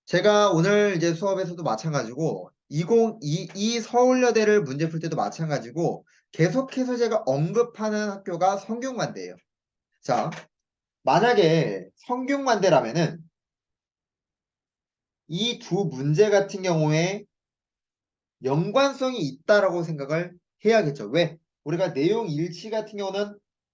제가 오늘 이제 수업에서도 마찬가지고 2022 서울여대를 문제 풀 때도 마찬가지고 계속해서 제가 언급하는 학교가 성균관대예요. 자, 만약에 성균관대라면은 이 두 문제 같은 경우에 연관성이 있다라고 생각을 해야겠죠. 왜? 우리가 내용 일치 같은 경우는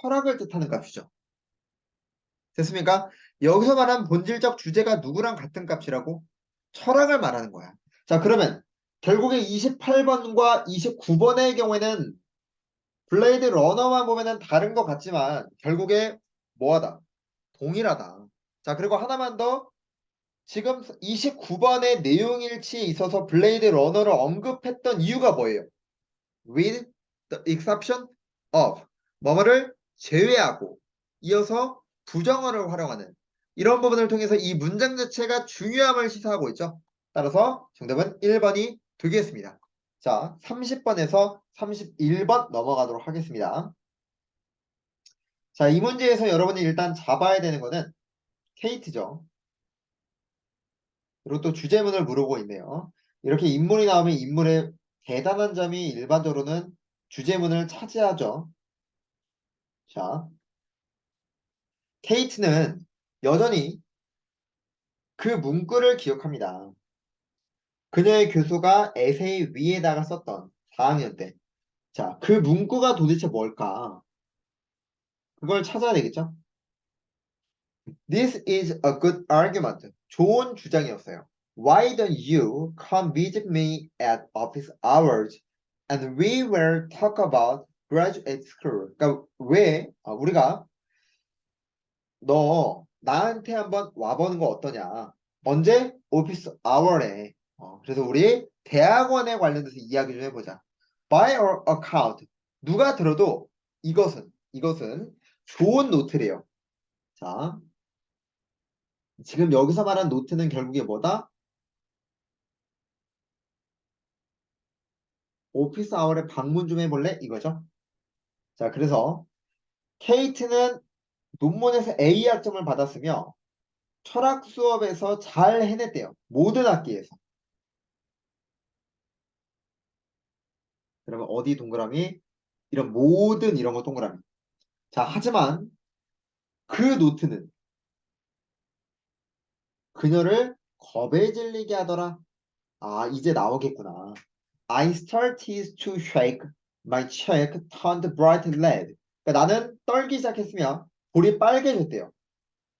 철학을 뜻하는 값이죠. 됐습니까? 여기서 말한 본질적 주제가 누구랑 같은 값이라고? 철학을 말하는 거야. 자, 그러면 결국에 28번과 29번의 경우에는 블레이드 러너만 보면은 다른 것 같지만 결국에 뭐하다? 동일하다. 자, 그리고 하나만 더. 지금 29번의 내용 일치에 있어서 블레이드 러너를 언급했던 이유가 뭐예요? With the exception of 뭐뭐를 제외하고 이어서 부정어를 활용하는 이런 부분을 통해서 이 문장 자체가 중요함을 시사하고 있죠. 따라서 정답은 1번이 되겠습니다. 자, 30번에서 31번 넘어가도록 하겠습니다. 자, 이 문제에서 여러분이 일단 잡아야 되는 거는 케이트죠. 그리고 또 주제문을 물어보고 있네요. 이렇게 인물이 나오면 인물의 대단한 점이 일반적으로는 주제문을 차지하죠. 자, 케이트는 여전히 그 문구를 기억합니다. 그녀의 교수가 에세이 위에다가 썼던 4학년 때. 자, 그 문구가 도대체 뭘까? 그걸 찾아야 되겠죠? This is a good argument. 좋은 주장이었어요. Why don't you come visit me at office hours and we will talk about graduate school. 그러니까 왜 우리가 너 나한테 한번 와보는 거 어떠냐? 언제? 오피스 아워에. 그래서 우리 대학원에 관련돼서 이야기 좀 해보자. By our account. 누가 들어도 이것은 좋은 노트래요. 자, 지금 여기서 말한 노트는 결국에 뭐다? 오피스 아워에 방문 좀 해볼래? 이거죠. 자, 그래서 케이트는 논문에서 A 학점을 받았으며 철학 수업에서 잘 해냈대요. 모든 학기에서. 그러면 어디 동그라미? 이런 모든 이런 거 동그라미. 자, 하지만 그 노트는 그녀를 겁에 질리게 하더라. 아, 이제 나오겠구나. I started to shake. My cheek turned bright red. 그러니까 나는 떨기 시작했으며 볼이 빨개졌대요.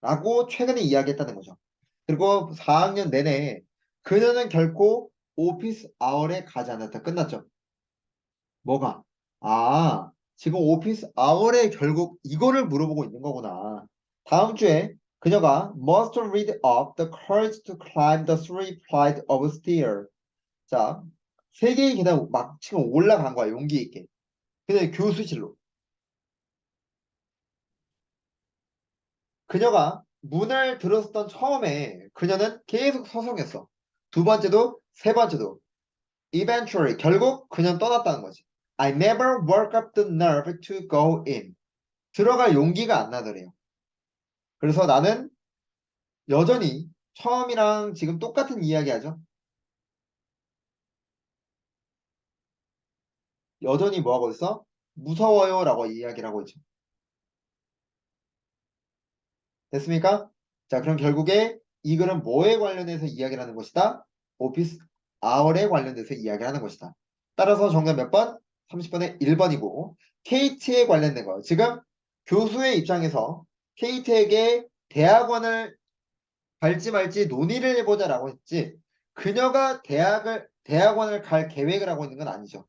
라고 최근에 이야기했다는 거죠. 그리고 4학년 내내 그녀는 결코 오피스 아워에 가지 않았다. 끝났죠. 뭐가? 아, 지금 오피스 아워에 결국 이거를 물어보고 있는 거구나. 다음 주에 그녀가 must read up the courage to climb the three flight of stairs. 자, 세 개의 계단 막 지금 올라간 거야, 용기 있게. 근데 교수실로. 그녀가 문을 들었던 처음에 그녀는 계속 서성였어. 두 번째도, 세 번째도. Eventually, 결국 그녀는 떠났다는 거지. I never work up the nerve to go in. 들어갈 용기가 안 나더래요. 그래서 나는 여전히 처음이랑 지금 똑같은 이야기 하죠. 여전히 뭐 하고 있어? 무서워요 라고 이야기를 하고 있죠. 됐습니까? 자, 그럼 결국에 이 글은 뭐에 관련해서 이야기를 하는 것이다? 오피스 아워에 관련돼서 이야기를 하는 것이다. 따라서 정답 몇 번? 30번에 1번이고 케이트에 관련된 거. 지금 교수의 입장에서 케이트에게 대학원을 갈지 말지 논의를 해보자라고 했지 그녀가 대학원을 갈 계획을 하고 있는 건 아니죠.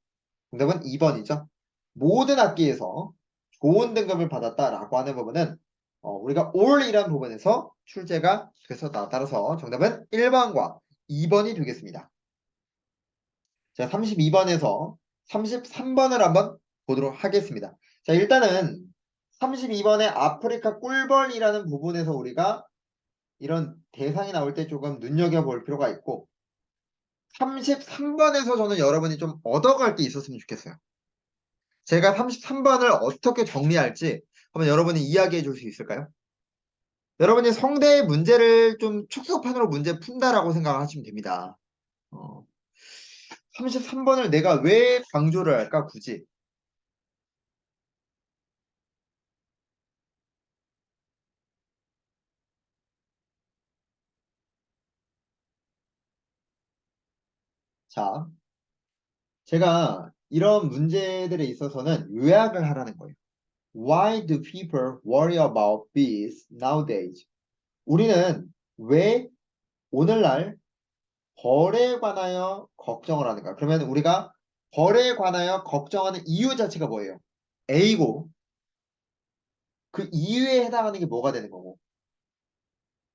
정답은 2번이죠. 모든 학기에서 좋은 등급을 받았다라고 하는 부분은 우리가 all이란 부분에서 출제가 됐었다. 따라서 정답은 1번과 2번이 되겠습니다. 자, 32번에서 33번을 한번 보도록 하겠습니다. 자, 일단은 32번의 아프리카 꿀벌이라는 부분에서 우리가 이런 대상이 나올 때 조금 눈여겨볼 필요가 있고 33번에서 저는 여러분이 좀 얻어갈 게 있었으면 좋겠어요. 제가 33번을 어떻게 정리할지 한번 여러분이 이야기해 줄 수 있을까요? 여러분이 성대의 문제를 좀 축소판으로 문제 푼다라고 생각하시면 됩니다. 33번을 내가 왜 강조를 할까 굳이? 자, 제가 이런 문제들에 있어서는 요약을 하라는 거예요. Why do people worry about bees nowadays? 우리는 왜 오늘날 벌에 관하여 걱정을 하는가? 그러면 우리가 벌에 관하여 걱정하는 이유 자체가 뭐예요? A고 그 이유에 해당하는 게 뭐가 되는 거고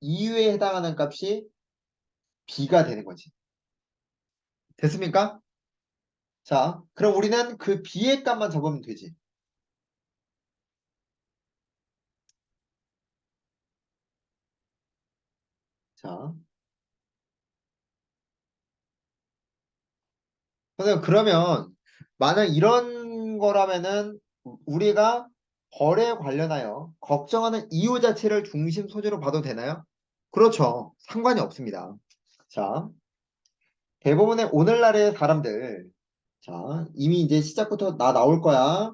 이유에 해당하는 값이 B가 되는 거지. 됐습니까? 자, 그럼 우리는 그 B의 값만 잡으면 되지. 자, 선생님 그러면 만약 이런 거라면은 우리가 벌에 관련하여 걱정하는 이유 자체를 중심 소재로 봐도 되나요? 그렇죠. 상관이 없습니다. 자, 대부분의 오늘날의 사람들, 자, 이미 이제 시작부터 나 나올 거야.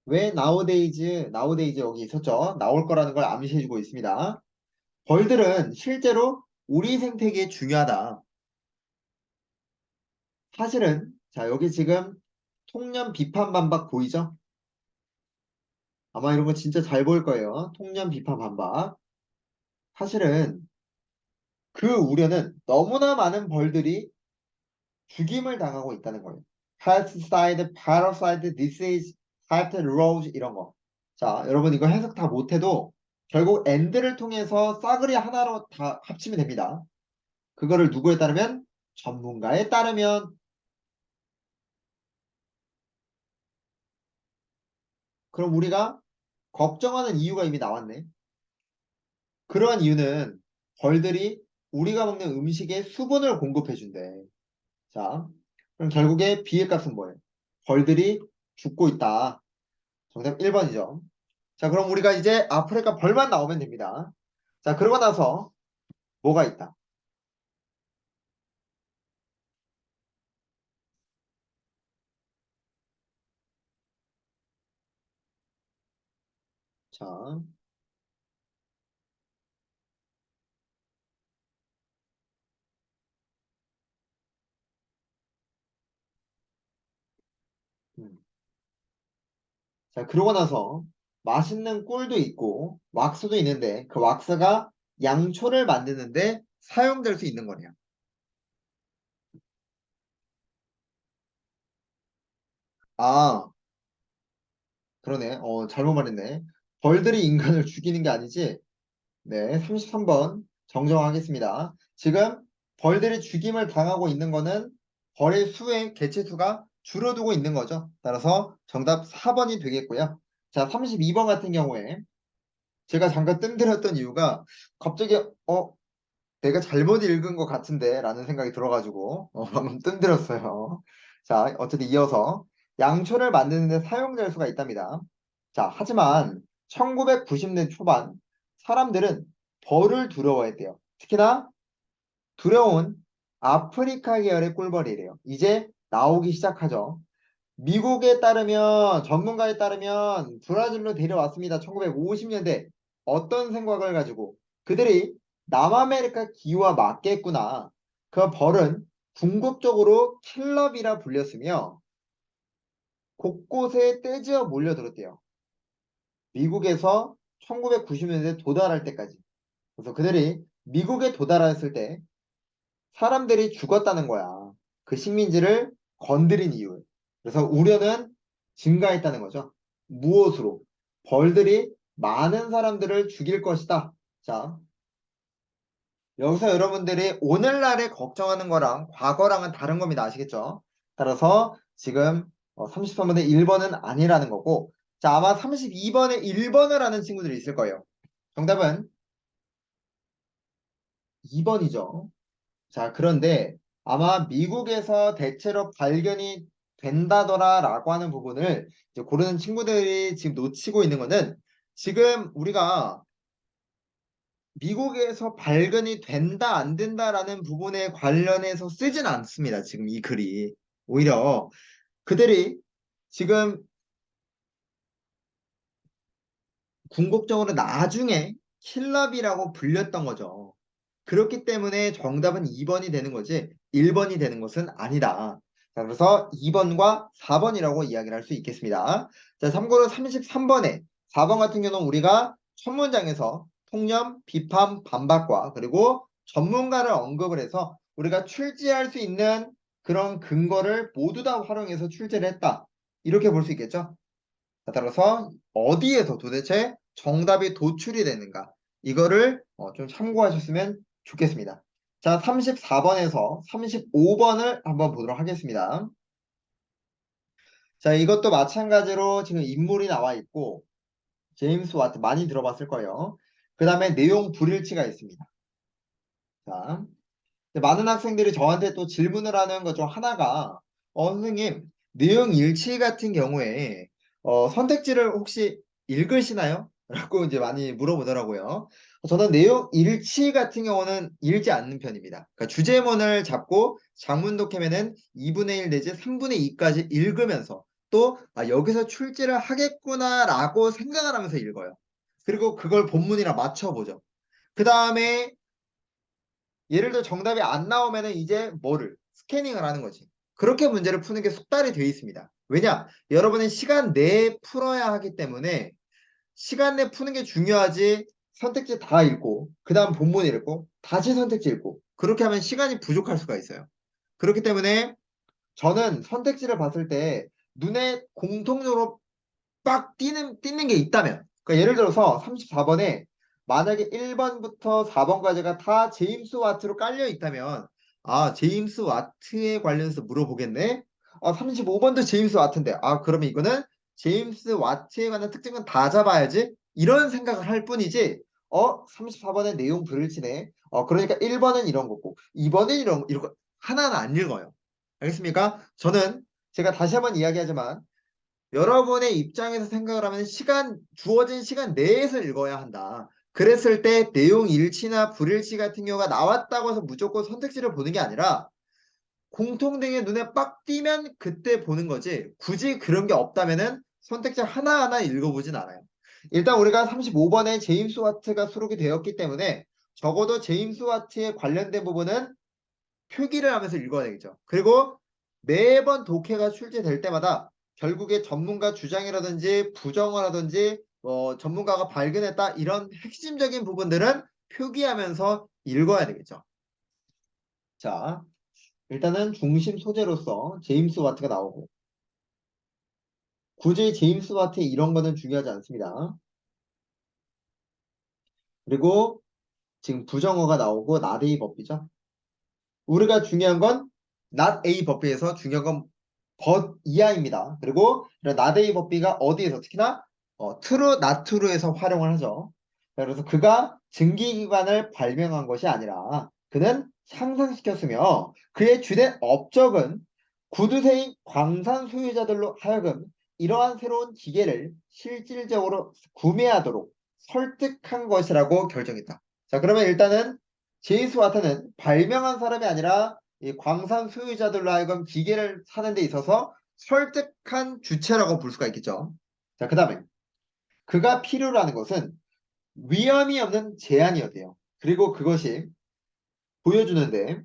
왜 nowadays 여기 있었죠? 나올 거라는 걸 암시해주고 있습니다. 벌들은 실제로 우리 생태계에 중요하다. 사실은, 자, 여기 지금 통념 비판 반박 보이죠? 아마 이런 거 진짜 잘 보일 거예요. 통념 비판 반박. 사실은 그 우려는 너무나 많은 벌들이 죽임을 당하고 있다는 거예요. pesticide, parasite, disease, pest, rose 이런 거. 자, 여러분 이거 해석 다 못해도 결국 and를 통해서 싸그리 하나로 다 합치면 됩니다. 그거를 누구에 따르면? 전문가에 따르면. 그럼 우리가 걱정하는 이유가 이미 나왔네. 그러한 이유는 벌들이 우리가 먹는 음식에 수분을 공급해 준대. 자, 그럼 결국에 B의 값은 뭐예요? 벌들이 죽고 있다. 정답 1번이죠. 자, 그럼 우리가 이제 아프리카 벌만 나오면 됩니다. 자, 그러고 나서 뭐가 있다? 자, 음. 자, 그러고 나서 맛있는 꿀도 있고 왁스도 있는데 그 왁스가 양초를 만드는데 사용될 수 있는 거냐? 아, 그러네. 잘못 말했네. 벌들이 인간을 죽이는 게 아니지. 네, 33번 정정하겠습니다. 지금 벌들이 죽임을 당하고 있는 거는 벌의 수의 개체 수가 줄어들고 있는 거죠. 따라서 정답 4번이 되겠고요. 자, 32번 같은 경우에 제가 잠깐 뜸들였던 이유가 갑자기 내가 잘못 읽은 것 같은데 라는 생각이 들어가지고 방금 뜸들였어요. 자, 어쨌든 이어서 양초를 만드는 데 사용될 수가 있답니다. 자, 하지만 1990년 초반 사람들은 벌을 두려워했대요. 특히나 두려운 아프리카 계열의 꿀벌이래요. 이제 나오기 시작하죠. 미국에 따르면 전문가에 따르면 브라질로 데려왔습니다. 1950년대 어떤 생각을 가지고 그들이 남아메리카 기후와 맞겠구나. 그 벌은 궁극적으로 킬럽이라 불렸으며 곳곳에 떼지어 몰려들었대요. 미국에서 1990년대 도달할 때까지. 그래서 그들이 미국에 도달했을 때 사람들이 죽었다는 거야. 그 식민지를 건드린 이유. 그래서 우려는 증가했다는 거죠. 무엇으로? 벌들이 많은 사람들을 죽일 것이다. 자, 여기서 여러분들이 오늘날에 걱정하는 거랑 과거랑은 다른 겁니다. 아시겠죠? 따라서 지금 33번에 1번은 아니라는 거고, 자, 아마 32번에 1번을 하는 친구들이 있을 거예요. 정답은 2번이죠. 자, 그런데 아마 미국에서 대체로 발견이 된다더라라고 하는 부분을 이제 고르는 친구들이 지금 놓치고 있는 거는 지금 우리가 미국에서 발견이 된다, 안 된다라는 부분에 관련해서 쓰진 않습니다. 지금 이 글이. 오히려 그들이 지금 궁극적으로 나중에 킬럽이라고 불렸던 거죠. 그렇기 때문에 정답은 2번이 되는 거지 1번이 되는 것은 아니다. 자, 그래서 2번과 4번이라고 이야기를 할 수 있겠습니다. 자, 참고로 33번에 4번 같은 경우는 우리가 첫 문장에서 통념, 비판, 반박과 그리고 전문가를 언급을 해서 우리가 출제할 수 있는 그런 근거를 모두 다 활용해서 출제를 했다. 이렇게 볼 수 있겠죠? 자, 따라서 어디에서 도대체 정답이 도출이 되는가? 이거를 좀 참고하셨으면 좋겠습니다. 자, 34번에서 35번을 한번 보도록 하겠습니다. 자, 이것도 마찬가지로 지금 인물이 나와 있고, 제임스 와트 많이 들어봤을 거예요. 그 다음에 내용 불일치가 있습니다. 자, 많은 학생들이 저한테 또 질문을 하는 것 중 하나가, 선생님, 내용 일치 같은 경우에, 선택지를 혹시 읽으시나요? 라고 이제 많이 물어보더라고요. 저는 내용 일치 같은 경우는 읽지 않는 편입니다. 그러니까 주제문을 잡고 장문 도케면은 2분의 1 내지 3분의 2까지 읽으면서 또, 여기서 출제를 하겠구나라고 생각을 하면서 읽어요. 그리고 그걸 본문이랑 맞춰보죠. 그 다음에 예를 들어 정답이 안 나오면은 이제 뭐를 스캐닝을 하는 거지. 그렇게 문제를 푸는 게 숙달이 되어 있습니다. 왜냐? 여러분은 시간 내에 풀어야 하기 때문에 시간 내에 푸는 게 중요하지. 선택지 다 읽고 그 다음 본문 읽고 다시 선택지 읽고 그렇게 하면 시간이 부족할 수가 있어요. 그렇기 때문에 저는 선택지를 봤을 때 눈에 공통적으로 빡 띄는 게 있다면, 그러니까 예를 들어서 34번에 만약에 1번부터 4번까지가 다 제임스 와트로 깔려 있다면, 제임스 와트에 관련해서 물어보겠네? 35번도 제임스 와트인데, 그러면 이거는 제임스 와트에 관한 특징은 다 잡아야지? 이런 생각을 할 뿐이지, 34번의 내용 불일치네. 그러니까 1번은 이런 거고, 2번은 이런 거, 하나는 안 읽어요. 알겠습니까? 저는 제가 다시 한번 이야기하지만, 여러분의 입장에서 생각을 하면 주어진 시간 내에서 읽어야 한다. 그랬을 때 내용 일치나 불일치 같은 경우가 나왔다고 해서 무조건 선택지를 보는 게 아니라 공통되게 눈에 빡 띄면 그때 보는 거지. 굳이 그런 게 없다면은 선택지 하나하나 읽어보진 않아요. 일단 우리가 35번에 제임스 와트가 수록이 되었기 때문에 적어도 제임스 와트에 관련된 부분은 표기를 하면서 읽어야 되겠죠. 그리고 매번 독해가 출제될 때마다 결국에 전문가 주장이라든지 부정어라든지 전문가가 발견했다 이런 핵심적인 부분들은 표기하면서 읽어야 되겠죠. 자, 일단은 중심 소재로서 제임스 와트가 나오고 굳이 제임스 와트 이런 거는 중요하지 않습니다. 그리고 지금 부정어가 나오고 not a 법이죠. 우리가 중요한 건 not a 법비에서 중요한 건 but 이하입니다. 그리고 not a 법비가 어디에서 특히나 true, not true에서 활용을 하죠. 그래서 그가 증기기관을 발명한 것이 아니라 그는 상상시켰으며 그의 주된 업적은 구두쇠인 광산 소유자들로 하여금 이러한 새로운 기계를 실질적으로 구매하도록 설득한 것이라고 결정했다. 자, 그러면 일단은 제임스 와트는 발명한 사람이 아니라 이 광산 소유자들로 하여금 기계를 사는 데 있어서 설득한 주체라고 볼 수가 있겠죠. 자, 그 다음에 그가 필요로 하는 것은 위험이 없는 제한이었대요. 그리고 그것이 보여주는데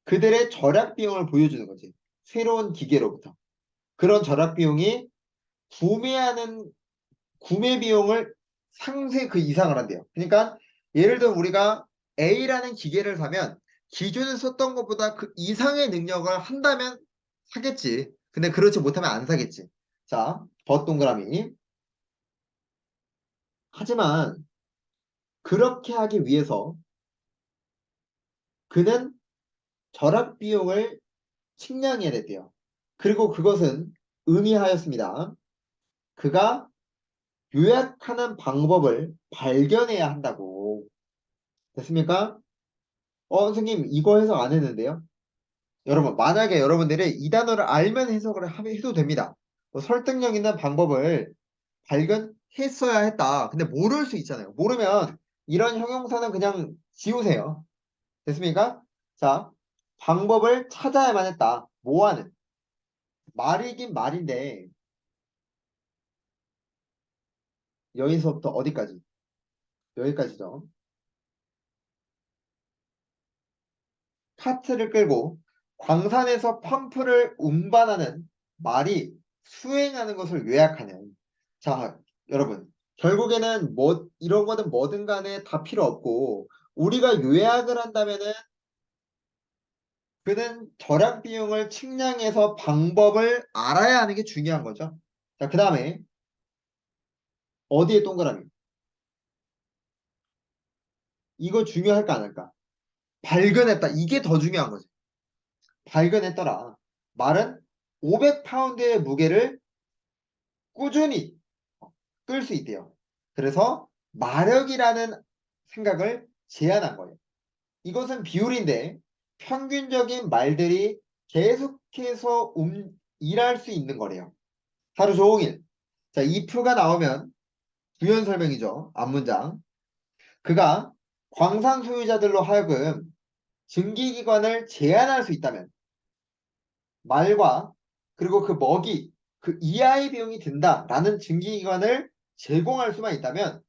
그들의 절약 비용을 보여주는 거지. 새로운 기계로부터. 그런 절약 비용이 구매하는 구매 비용을 상세 그 이상을 한대요. 그러니까 예를 들어 우리가 A라는 기계를 사면 기존에 썼던 것보다 그 이상의 능력을 한다면 사겠지. 근데 그렇지 못하면 안 사겠지. 자, 버 동그라미. 하지만 그렇게 하기 위해서 그는 절약 비용을 측량해야 됐대요. 그리고 그것은 의미하였습니다. 그가 요약하는 방법을 발견해야 한다고. 됐습니까? 선생님, 이거 해석 안 했는데요? 여러분, 만약에 여러분들이 이 단어를 알면 해도 됩니다. 설득력 있는 방법을 발견했어야 했다. 근데 모를 수 있잖아요. 모르면 이런 형용사는 그냥 지우세요. 됐습니까? 자, 방법을 찾아야만 했다. 뭐하는? 말이긴 말인데, 여기서부터 어디까지? 여기까지죠. 카트를 끌고 광산에서 펌프를 운반하는 말이 수행하는 것을 요약하는. 자, 여러분. 결국에는 뭐 이런 거는 뭐든 간에 다 필요 없고 우리가 요약을 한다면은 그는 절약 비용을 측량해서 방법을 알아야 하는 게 중요한 거죠. 자, 그 다음에 어디에 동그라미? 이거 중요할까 안 할까? 발견했다. 이게 더 중요한 거지. 발견했더라. 말은 500파운드의 무게를 꾸준히 끌 수 있대요. 그래서 마력이라는 생각을 제안한 거예요. 이것은 비율인데 평균적인 말들이 계속해서 일할 수 있는 거래요. 하루 종일. 자, if가 나오면 부연 설명이죠. 앞문장. 그가 광산 소유자들로 하여금 증기기관을 제한할 수 있다면 말과 그리고 그 먹이 그 이하의 비용이 든다라는 증기기관을 제공할 수만 있다면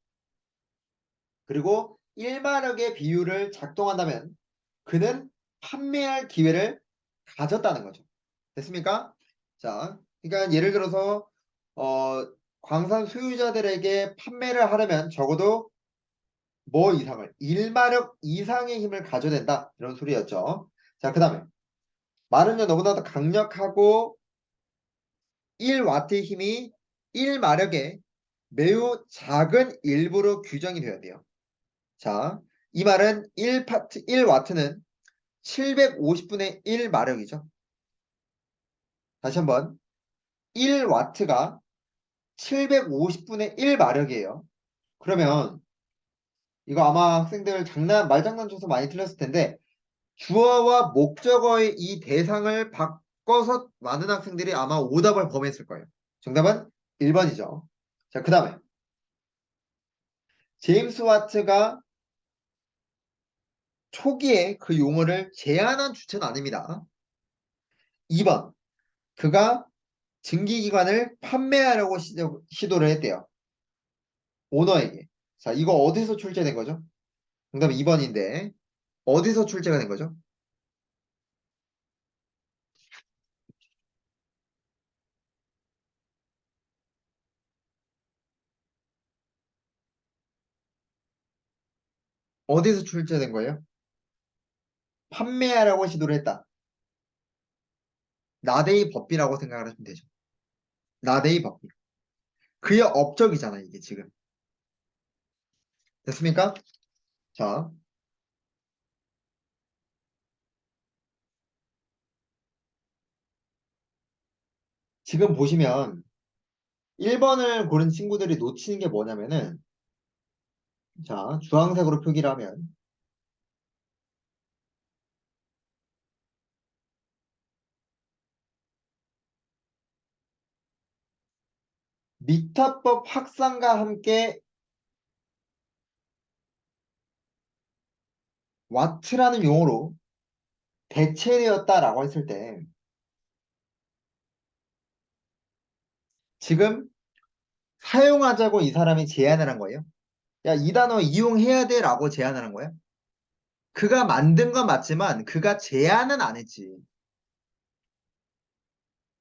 그리고 1마력의 비율을 작동한다면 그는 판매할 기회를 가졌다는 거죠. 됐습니까? 자, 그러니까 예를 들어서 어, 광산 소유자들에게 판매를 하려면 적어도 뭐 이상을 1마력 이상의 힘을 가져야 된다 이런 소리였죠. 자, 그 다음에 말은요 너무나도 강력하고 1와트의 힘이 1마력의 매우 작은 일부로 규정이 되어야 돼요. 자, 이 말은 1와트는 750분의 1마력이죠. 다시 한번 1와트가 750분의 1마력이에요. 그러면 이거 아마 학생들 말장난 쳐서 많이 틀렸을 텐데 주어와 목적어의 이 대상을 바꿔서 많은 학생들이 아마 오답을 범했을 거예요. 정답은 1번이죠. 자, 그 다음에 제임스 와트가 초기에 그 용어를 제안한 주체는 아닙니다. 2번 그가 증기기관을 판매하려고 시도를 했대요. 오너에게. 자, 이거 어디서 출제된 거죠? 정답은 2번인데 어디서 출제가 된 거죠? 어디서 출제된 거예요? 판매하려고 시도를 했다. 나데이 법비라고 생각을 하시면 되죠. 나데이 법비. 그의 업적이잖아, 이게 지금. 됐습니까? 자, 지금 보시면 1번을 고른 친구들이 놓치는 게 뭐냐면은 자, 주황색으로 표기를 하면 미타법 확산과 함께 와트라는 용어로 대체되었다라고 했을 때 지금 사용하자고 이 사람이 제안을 한 거예요. 야, 이 단어 이용해야 돼 라고 제안을 한 거야. 그가 만든 건 맞지만 그가 제안은 안 했지.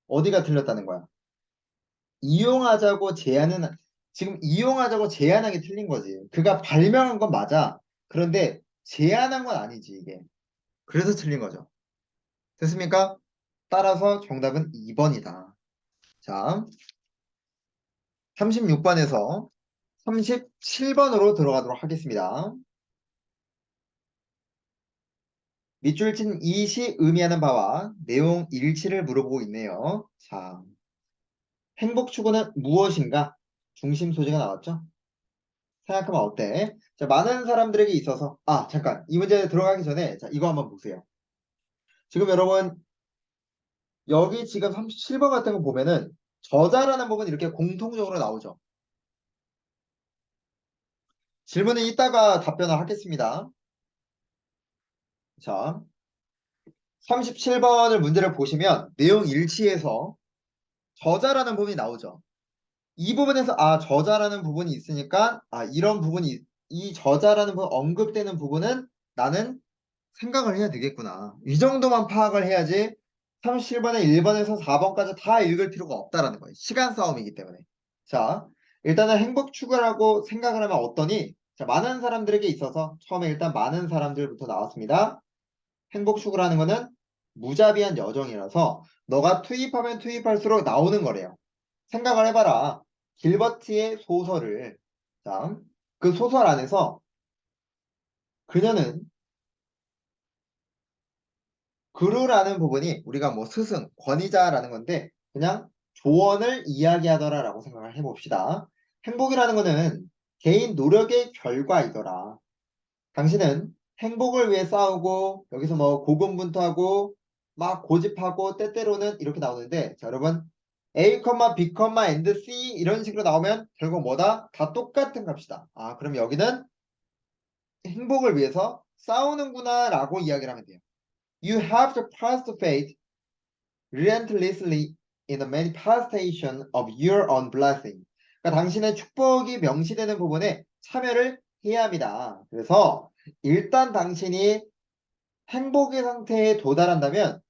어디가 틀렸다는 거야? 이용하자고 제안은 지금 이용하자고 제안한 게 틀린 거지. 그가 발명한 건 맞아. 그런데 제안한 건 아니지 이게. 그래서 틀린 거죠. 됐습니까? 따라서 정답은 2번이다. 자, 36번에서 37번으로 들어가도록 하겠습니다. 밑줄 친 이시 의미하는 바와 내용 일치를 물어보고 있네요. 자, 행복 추구는 무엇인가? 중심 소재가 나왔죠? 생각하면 어때? 자, 많은 사람들에게 있어서 잠깐 이 문제 들어가기 전에 자, 이거 한번 보세요. 지금 여러분 여기 지금 37번 같은 거 보면은 저자라는 부분 이렇게 공통적으로 나오죠. 질문은 이따가 답변을 하겠습니다. 자, 37번을 문제를 보시면 내용 일치해서 저자라는 부분이 나오죠. 이 부분에서 저자라는 부분이 있으니까 이런 부분이 이 저자라는 부분 언급되는 부분은 나는 생각을 해야 되겠구나. 이 정도만 파악을 해야지 37번에 1번에서 4번까지 다 읽을 필요가 없다라는 거예요. 시간 싸움이기 때문에. 자, 일단은 행복 추구라고 생각을 하면 어떠니? 자, 많은 사람들에게 있어서 처음에 일단 많은 사람들부터 나왔습니다. 행복 추구라는 거는 무자비한 여정이라서 너가 투입하면 투입할수록 나오는 거래요. 생각을 해봐라. 길버트의 소설을, 자, 그 소설 안에서 그녀는 그루라는 부분이 우리가 뭐 스승, 권위자라는 건데 그냥 조언을 이야기하더라라고 생각을 해봅시다. 행복이라는 거는 개인 노력의 결과이더라. 당신은 행복을 위해 싸우고 여기서 뭐 고군분투하고 막 고집하고 때때로는 이렇게 나오는데 자 여러분 A, B, and C 이런 식으로 나오면 결국 뭐다? 다 똑같은 값이다. 아 그럼 여기는 행복을 위해서 싸우는구나 라고 이야기를 하면 돼요. You have to participate relentlessly in the manifestation of your own blessing. 그러니까 당신의 축복이 명시되는 부분에 참여를 해야 합니다. 그래서 일단 당신이 행복의 상태에 도달한다면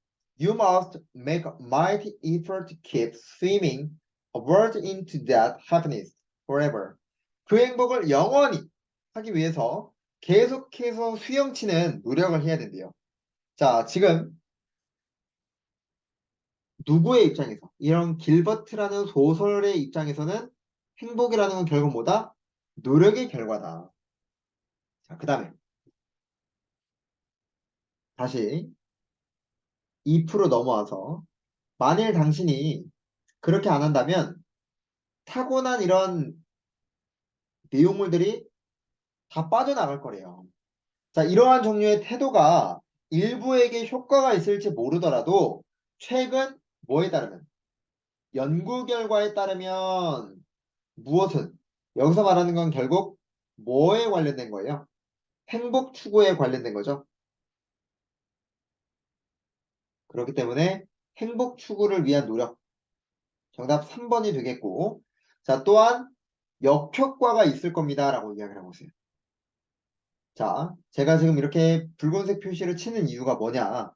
you must make a mighty effort to keep swimming upward into that happiness forever. 그 행복을 영원히 하기 위해서 계속해서 수영치는 노력을 해야 된대요. 자, 지금 누구의 입장에서 이런 길버트라는 소설의 입장에서는 행복이라는 건 결국 뭐다? 노력의 결과다. 자, 그 다음에 다시 2% 넘어와서 만일 당신이 그렇게 안 한다면 타고난 이런 내용물들이 다 빠져나갈 거래요. 자, 이러한 종류의 태도가 일부에게 효과가 있을지 모르더라도 최근 뭐에 따르면 연구 결과에 따르면 무엇은 여기서 말하는 건 결국 뭐에 관련된 거예요? 행복 추구에 관련된 거죠. 그렇기 때문에 행복 추구를 위한 노력. 정답 3번이 되겠고. 자, 또한 역효과가 있을 겁니다. 라고 이야기를 하고 있어요. 자, 제가 지금 이렇게 붉은색 표시를 치는 이유가 뭐냐.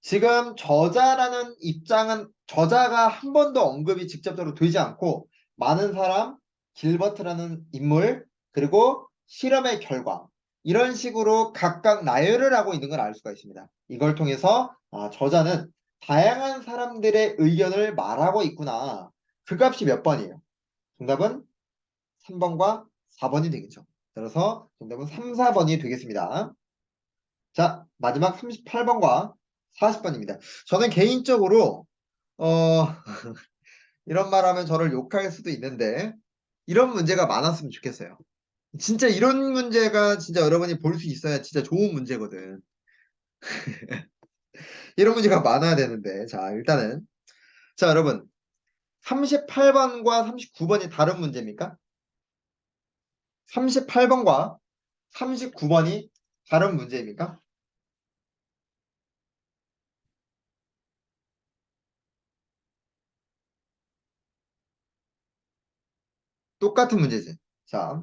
지금 저자라는 입장은 저자가 한 번도 언급이 직접적으로 되지 않고 많은 사람, 길버트라는 인물, 그리고 실험의 결과 이런 식으로 각각 나열을 하고 있는 걸 알 수가 있습니다. 이걸 통해서 저자는 다양한 사람들의 의견을 말하고 있구나. 그 값이 몇 번이에요? 정답은 3번과 4번이 되겠죠. 그래서 정답은 3, 4번이 되겠습니다. 자, 마지막 38번과 40번입니다. 저는 개인적으로 어, 이런 말 하면 저를 욕할 수도 있는데 이런 문제가 많았으면 좋겠어요. 진짜 이런 문제가 진짜 여러분이 볼 수 있어야 진짜 좋은 문제거든. 이런 문제가 많아야 되는데 자, 일단은 자, 여러분 38번과 39번이 다른 문제입니까? 38번과 39번이 다른 문제입니까? 똑같은 문제지. 자,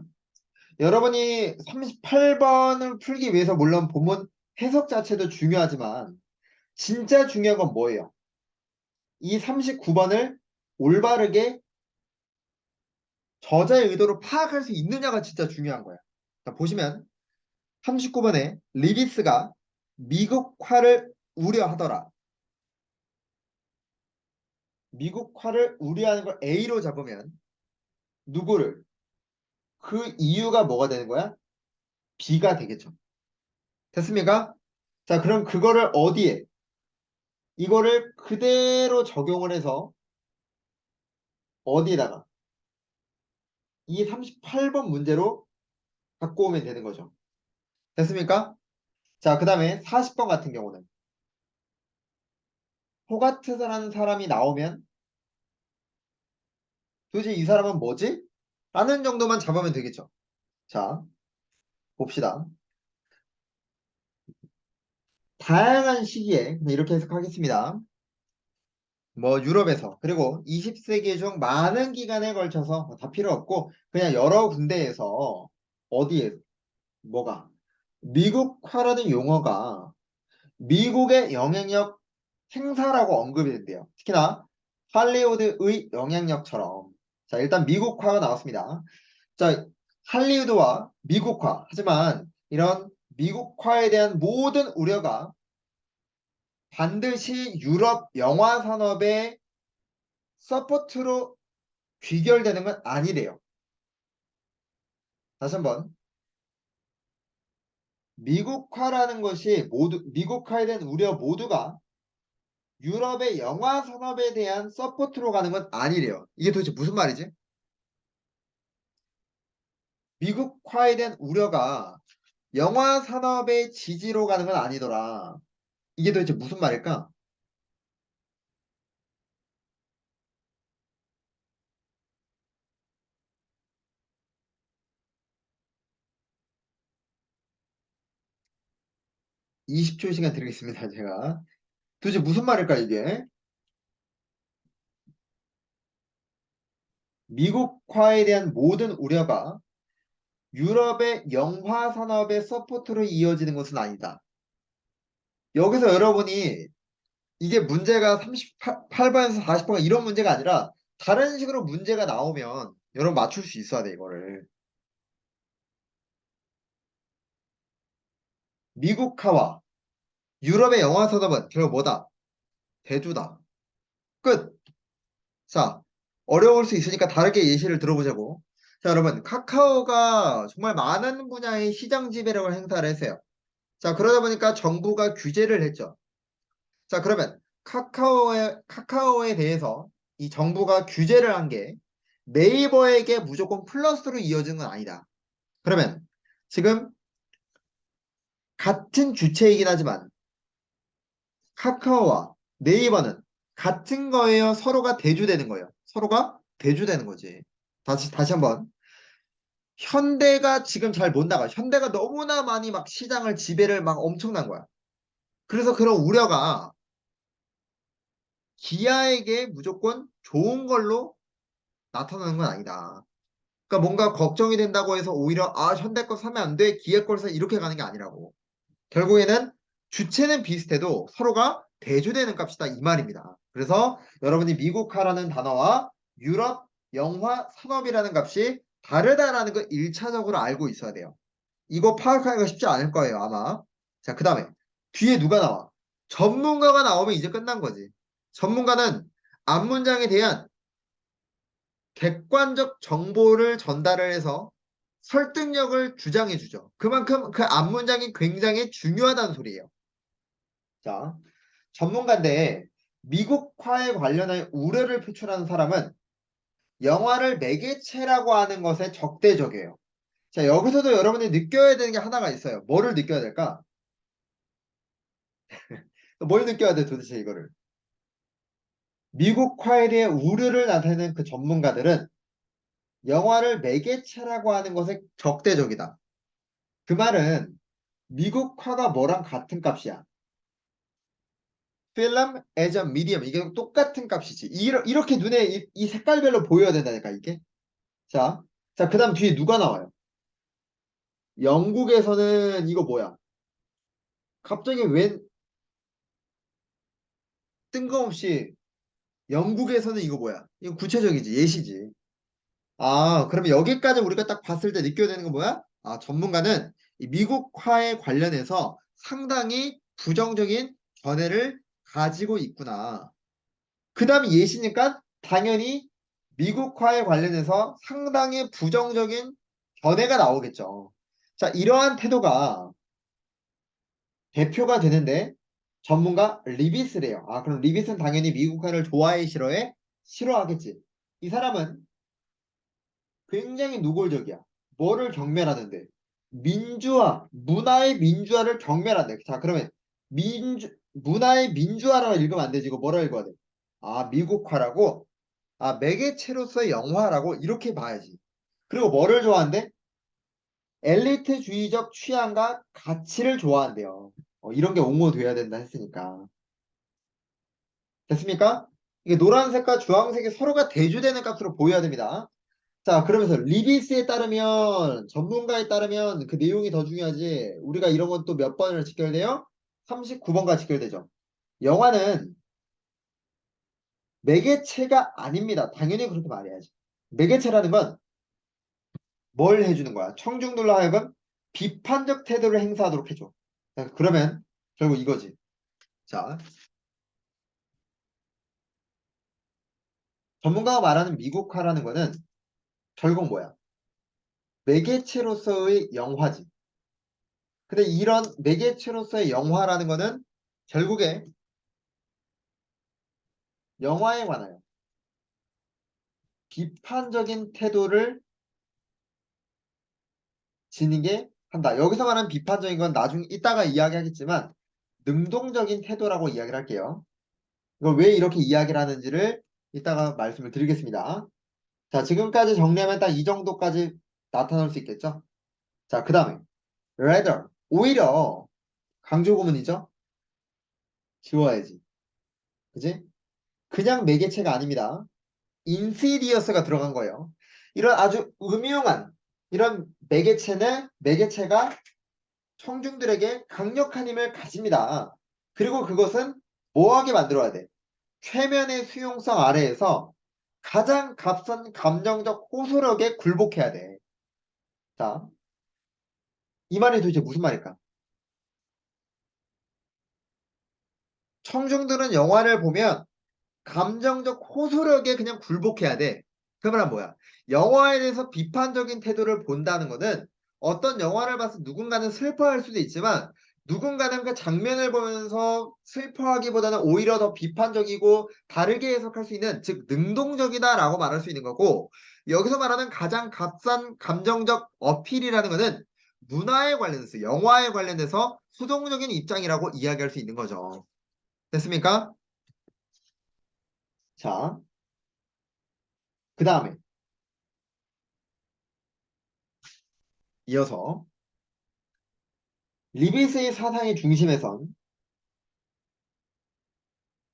여러분이 38번을 풀기 위해서 물론 본문 해석 자체도 중요하지만 진짜 중요한 건 뭐예요? 이 39번을 올바르게 저자의 의도를 파악할 수 있느냐가 진짜 중요한 거야. 자, 보시면 39번에 리비스가 미국화를 우려하더라. 미국화를 우려하는 걸 A로 잡으면 누구를? 그 이유가 뭐가 되는 거야? B가 되겠죠. 됐습니까? 자, 그럼 그거를 어디에? 이거를 그대로 적용을 해서 어디에다가? 이 38번 문제로 갖고 오면 되는 거죠. 됐습니까? 자, 그 다음에 40번 같은 경우는 호가트라는 사람이 나오면 도대체 이 사람은 뭐지? 라는 정도만 잡으면 되겠죠. 자, 봅시다. 다양한 시기에 이렇게 해석하겠습니다. 뭐 유럽에서 그리고 20세기 중 많은 기간에 걸쳐서 다 필요 없고 그냥 여러 군데에서 어디에 뭐가 미국화라는 용어가 미국의 영향력 행사라고 언급이 된대요. 특히나 할리우드의 영향력처럼. 자, 일단 미국화가 나왔습니다. 자, 할리우드와 미국화. 하지만 이런 미국화에 대한 모든 우려가 반드시 유럽 영화 산업의 서포트로 귀결되는 건 아니래요. 다시 한번. 미국화라는 것이 미국화에 대한 우려 모두가 유럽의 영화 산업에 대한 서포트로 가는 건 아니래요. 이게 도대체 무슨 말이지? 미국화에 대한 우려가 영화 산업의 지지로 가는 건 아니더라. 이게 도대체 무슨 말일까? 20초 시간 드리겠습니다, 제가. 도대체 무슨 말일까, 이게? 미국화에 대한 모든 우려가 유럽의 영화 산업의 서포트로 이어지는 것은 아니다. 여기서 여러분이 이게 문제가 38번에서 40번 이런 문제가 아니라 다른 식으로 문제가 나오면 여러분 맞출 수 있어야 돼, 이거를. 미국화와 유럽의 영화 산업은 결국 뭐다? 대두다. 끝. 자, 어려울 수 있으니까 다르게 예시를 들어보자고. 자, 여러분, 카카오가 정말 많은 분야의 시장 지배력을 행사를 했어요. 자, 그러다 보니까 정부가 규제를 했죠. 자, 그러면 카카오에 대해서 이 정부가 규제를 한 게 네이버에게 무조건 플러스로 이어지는 건 아니다. 그러면 지금 같은 주체이긴 하지만 카카오와 네이버는 같은 거예요. 서로가 대주되는 거예요. 서로가 대주되는 거지. 다시 한번. 현대가 지금 잘 못 나가. 현대가 너무나 많이 막 시장을 지배를 막 엄청난 거야. 그래서 그런 우려가 기아에게 무조건 좋은 걸로 나타나는 건 아니다. 그러니까 뭔가 걱정이 된다고 해서 오히려 현대 거 사면 안 돼. 기아 걸 사. 이렇게 가는 게 아니라고. 결국에는 주체는 비슷해도 서로가 대조되는 값이다 이 말입니다. 그래서 여러분이 미국화라는 단어와 유럽 영화 산업이라는 값이 다르다라는 걸 1차적으로 알고 있어야 돼요. 이거 파악하기가 쉽지 않을 거예요, 아마. 자, 그 다음에 뒤에 누가 나와? 전문가가 나오면 이제 끝난 거지. 전문가는 앞문장에 대한 객관적 정보를 전달을 해서 설득력을 주장해 주죠. 그만큼 그 앞문장이 굉장히 중요하다는 소리예요. 자, 전문가인데 미국화에 관련한 우려를 표출하는 사람은 영화를 매개체라고 하는 것에 적대적이에요. 자, 여기서도 여러분이 느껴야 되는 게 하나가 있어요. 뭐를 느껴야 될까? 뭘 느껴야 돼, 도대체 이거를? 미국화에 대해 우려를 나타내는 그 전문가들은 영화를 매개체라고 하는 것에 적대적이다. 그 말은 미국화가 뭐랑 같은 값이야? film as a medium. 이게 똑같은 값이지. 이렇게 눈에 이 색깔별로 보여야 된다니까, 이게. 자, 자, 그 다음 뒤에 누가 나와요? 영국에서는 이거 뭐야? 갑자기 웬 뜬금없이 영국에서는 이거 뭐야? 이거 구체적이지, 예시지. 그러면 여기까지 우리가 딱 봤을 때 느껴야 되는 건 뭐야? 전문가는 이 미국화에 관련해서 상당히 부정적인 견해를 가지고 있구나. 그 다음에 예시니까 당연히 미국화에 관련해서 상당히 부정적인 견해가 나오겠죠. 자, 이러한 태도가 대표가 되는데 전문가 리비스래요. 그럼 리비스는 당연히 미국화를 좋아해, 싫어해? 싫어하겠지. 이 사람은 굉장히 노골적이야. 뭐를 경멸하는데? 민주화, 문화의 민주화를 경멸한대. 자, 그러면 문화의 민주화라고 읽으면 안 되지. 이거 뭐라 읽어야 돼? 미국화라고? 매개체로서의 영화라고? 이렇게 봐야지. 그리고 뭐를 좋아한대? 엘리트주의적 취향과 가치를 좋아한대요. 이런 게 옹호돼야 된다 했으니까. 됐습니까? 이게 노란색과 주황색이 서로가 대조되는 값으로 보여야 됩니다. 자, 그러면서 리비스에 따르면 전문가에 따르면 그 내용이 더 중요하지. 우리가 이런 건 또 몇 번을 지켜야 돼요? 39번과 직결되죠. 영화는 매개체가 아닙니다. 당연히 그렇게 말해야지. 매개체라는 건 뭘 해주는 거야? 청중들로 하여금 비판적 태도를 행사하도록 해줘. 자, 그러면 결국 이거지. 자, 전문가가 말하는 미국화라는 거는 결국 뭐야? 매개체로서의 영화지. 근데 이런 매개체로서의 영화라는 거는 결국에 영화에 관하여 비판적인 태도를 지니게 한다. 여기서 말하는 비판적인 건 나중에 이따가 이야기하겠지만 능동적인 태도라고 이야기를 할게요. 이걸 왜 이렇게 이야기를 하는지를 이따가 말씀을 드리겠습니다. 자, 지금까지 정리하면 딱 이 정도까지 나타날 수 있겠죠? 자, 그 다음에 rather 오히려 강조 구문이죠? 지워야지. 그지? 그냥 매개체가 아닙니다. insidious가 들어간 거예요. 이런 아주 음흉한 이런 매개체가 청중들에게 강력한 힘을 가집니다. 그리고 그것은 뭐하게 만들어야 돼? 최면의 수용성 아래에서 가장 값선 감정적 호소력에 굴복해야 돼. 자, 이 말이 도대체 무슨 말일까? 청중들은 영화를 보면 감정적 호소력에 그냥 굴복해야 돼. 그 말은 뭐야? 영화에 대해서 비판적인 태도를 본다는 거는 어떤 영화를 봐서 누군가는 슬퍼할 수도 있지만 누군가는 그 장면을 보면서 슬퍼하기보다는 오히려 더 비판적이고 다르게 해석할 수 있는 즉 능동적이다라고 말할 수 있는 거고 여기서 말하는 가장 값싼 감정적 어필이라는 거는 문화에 관련해서 영화에 관련해서 수동적인 입장이라고 이야기할 수 있는 거죠. 됐습니까? 자, 그 다음에 이어서 리비스의 사상의 중심에선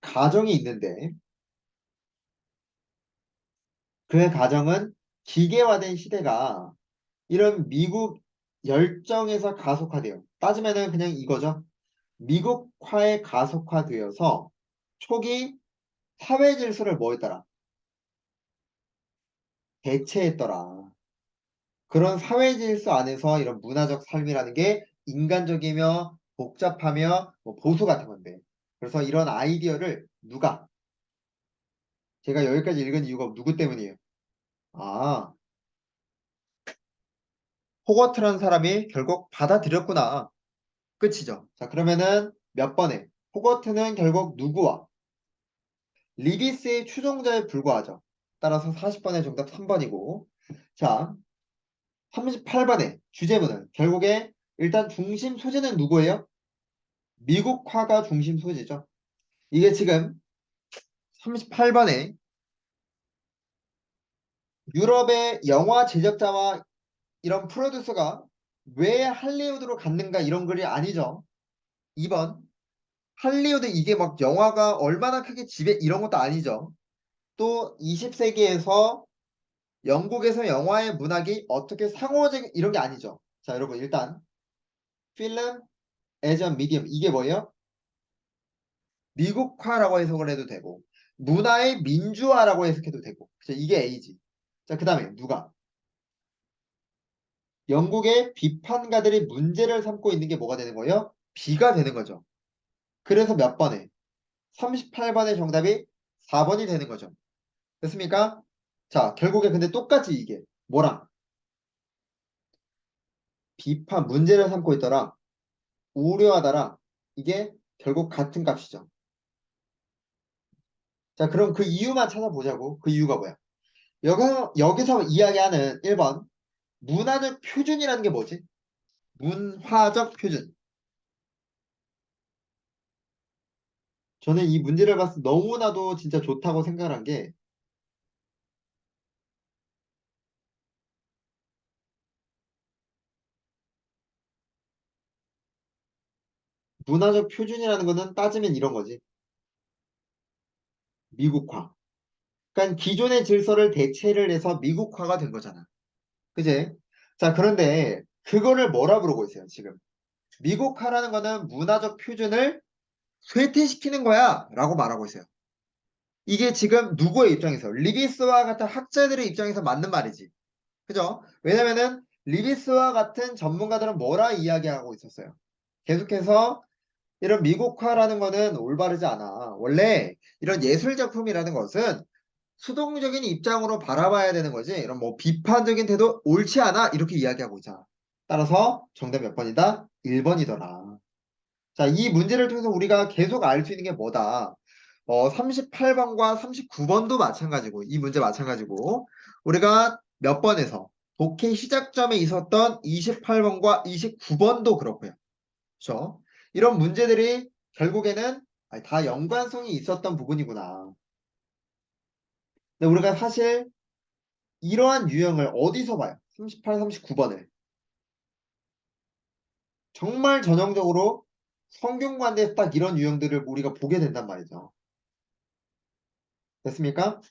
가정이 있는데 그 가정은 기계화된 시대가 이런 미국 열정에서 가속화돼요. 따지면은 그냥 이거죠. 미국화에 가속화되어서 초기 사회 질서를 뭐 했더라? 대체했더라. 그런 사회 질서 안에서 이런 문화적 삶이라는 게 인간적이며 복잡하며 뭐 보수 같은 건데. 그래서 이런 아이디어를 누가 제가 여기까지 읽은 이유가 누구 때문이에요? 아, 호거트라는 사람이 결국 받아들였구나. 끝이죠. 자, 그러면은 몇 번에? 호거트는 결국 누구와? 리비스의 추종자에 불과하죠. 따라서 40번의 정답 3번이고. 자, 38번의 주제문은 결국에 일단 중심 소재는 누구예요? 미국화가 중심 소재죠. 이게 지금 38번에 유럽의 영화 제작자와 이런 프로듀서가 왜 할리우드로 갔는가 이런 글이 아니죠. 2번 할리우드 이게 막 영화가 얼마나 크게 지배 이런 것도 아니죠. 또 20세기에서 영국에서 영화의 문학이 어떻게 상호적 이런 게 아니죠. 자, 여러분 일단 필름 as a medium 이게 뭐예요? 미국화라고 해석을 해도 되고 문화의 민주화라고 해석해도 되고 그죠? 이게 A지. 자, 그다음에 누가? 영국의 비판가들이 문제를 삼고 있는 게 뭐가 되는 거예요? B가 되는 거죠. 그래서 몇 번에? 38번의 정답이 4번이 되는 거죠. 됐습니까? 자, 결국에 근데 똑같이 이게 뭐랑 비판, 문제를 삼고 있더라, 우려하더라, 이게 결국 같은 값이죠. 자, 그럼 그 이유만 찾아보자고. 그 이유가 뭐야? 여기서 이야기하는 1번, 문화적 표준이라는 게 뭐지? 문화적 표준. 저는 이 문제를 봤을 때 너무나도 진짜 좋다고 생각한 게, 문화적 표준이라는 거는 따지면 이런 거지. 미국화. 그러니까 기존의 질서를 대체를 해서 미국화가 된 거잖아. 그지? 자, 그런데 그거를 뭐라 부르고 있어요, 지금? 미국화라는 거는 문화적 표준을 쇠퇴시키는 거야 라고 말하고 있어요. 이게 지금 누구의 입장에서? 리비스와 같은 학자들의 입장에서 맞는 말이지. 그죠? 왜냐면은 리비스와 같은 전문가들은 뭐라 이야기하고 있었어요. 계속해서 이런 미국화라는 거는 올바르지 않아. 원래 이런 예술 작품이라는 것은 수동적인 입장으로 바라봐야 되는 거지. 이런 뭐 비판적인 태도 옳지 않아. 이렇게 이야기하고 있잖아. 따라서 정답 몇 번이다? 1번이더라. 자, 이 문제를 통해서 우리가 계속 알 수 있는 게 뭐다? 38번과 39번도 마찬가지고, 이 문제 마찬가지고, 우리가 몇 번에서 독해 시작점에 있었던 28번과 29번도 그렇고요. 그렇죠? 이런 문제들이 결국에는 다 연관성이 있었던 부분이구나. 근데 우리가 사실 이러한 유형을 어디서 봐요? 38, 39번을. 정말 전형적으로 성균관대에서 딱 이런 유형들을 우리가 보게 된단 말이죠. 됐습니까?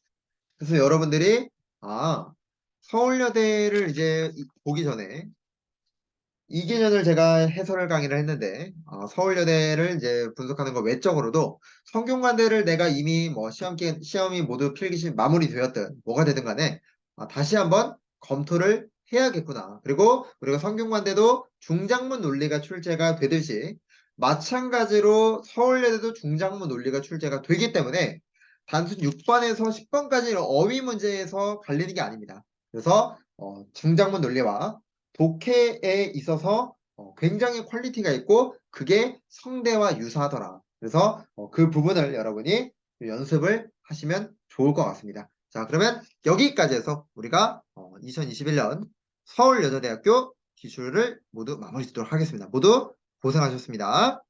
그래서 여러분들이 서울여대를 이제 보기 전에 이계년을 제가 해설 강의를 했는데 서울여대를 이제 분석하는 거 외적으로도 성균관대를 내가 이미 뭐 시험이 모두 필기시 마무리되었든 뭐가 되든 간에 다시 한번 검토를 해야겠구나. 그리고 우리가 성균관대도 중장문 논리가 출제가 되듯이 마찬가지로 서울여대도 중장문 논리가 출제가 되기 때문에 단순 6번에서 10번까지 어휘 문제에서 갈리는 게 아닙니다. 그래서 중장문 논리와 독해에 있어서 굉장히 퀄리티가 있고 그게 성대와 유사하더라. 그래서 그 부분을 여러분이 연습을 하시면 좋을 것 같습니다. 자, 그러면 여기까지 해서 우리가 2021년 서울여자대학교 기출을 모두 마무리 짓도록 하겠습니다. 모두 고생하셨습니다.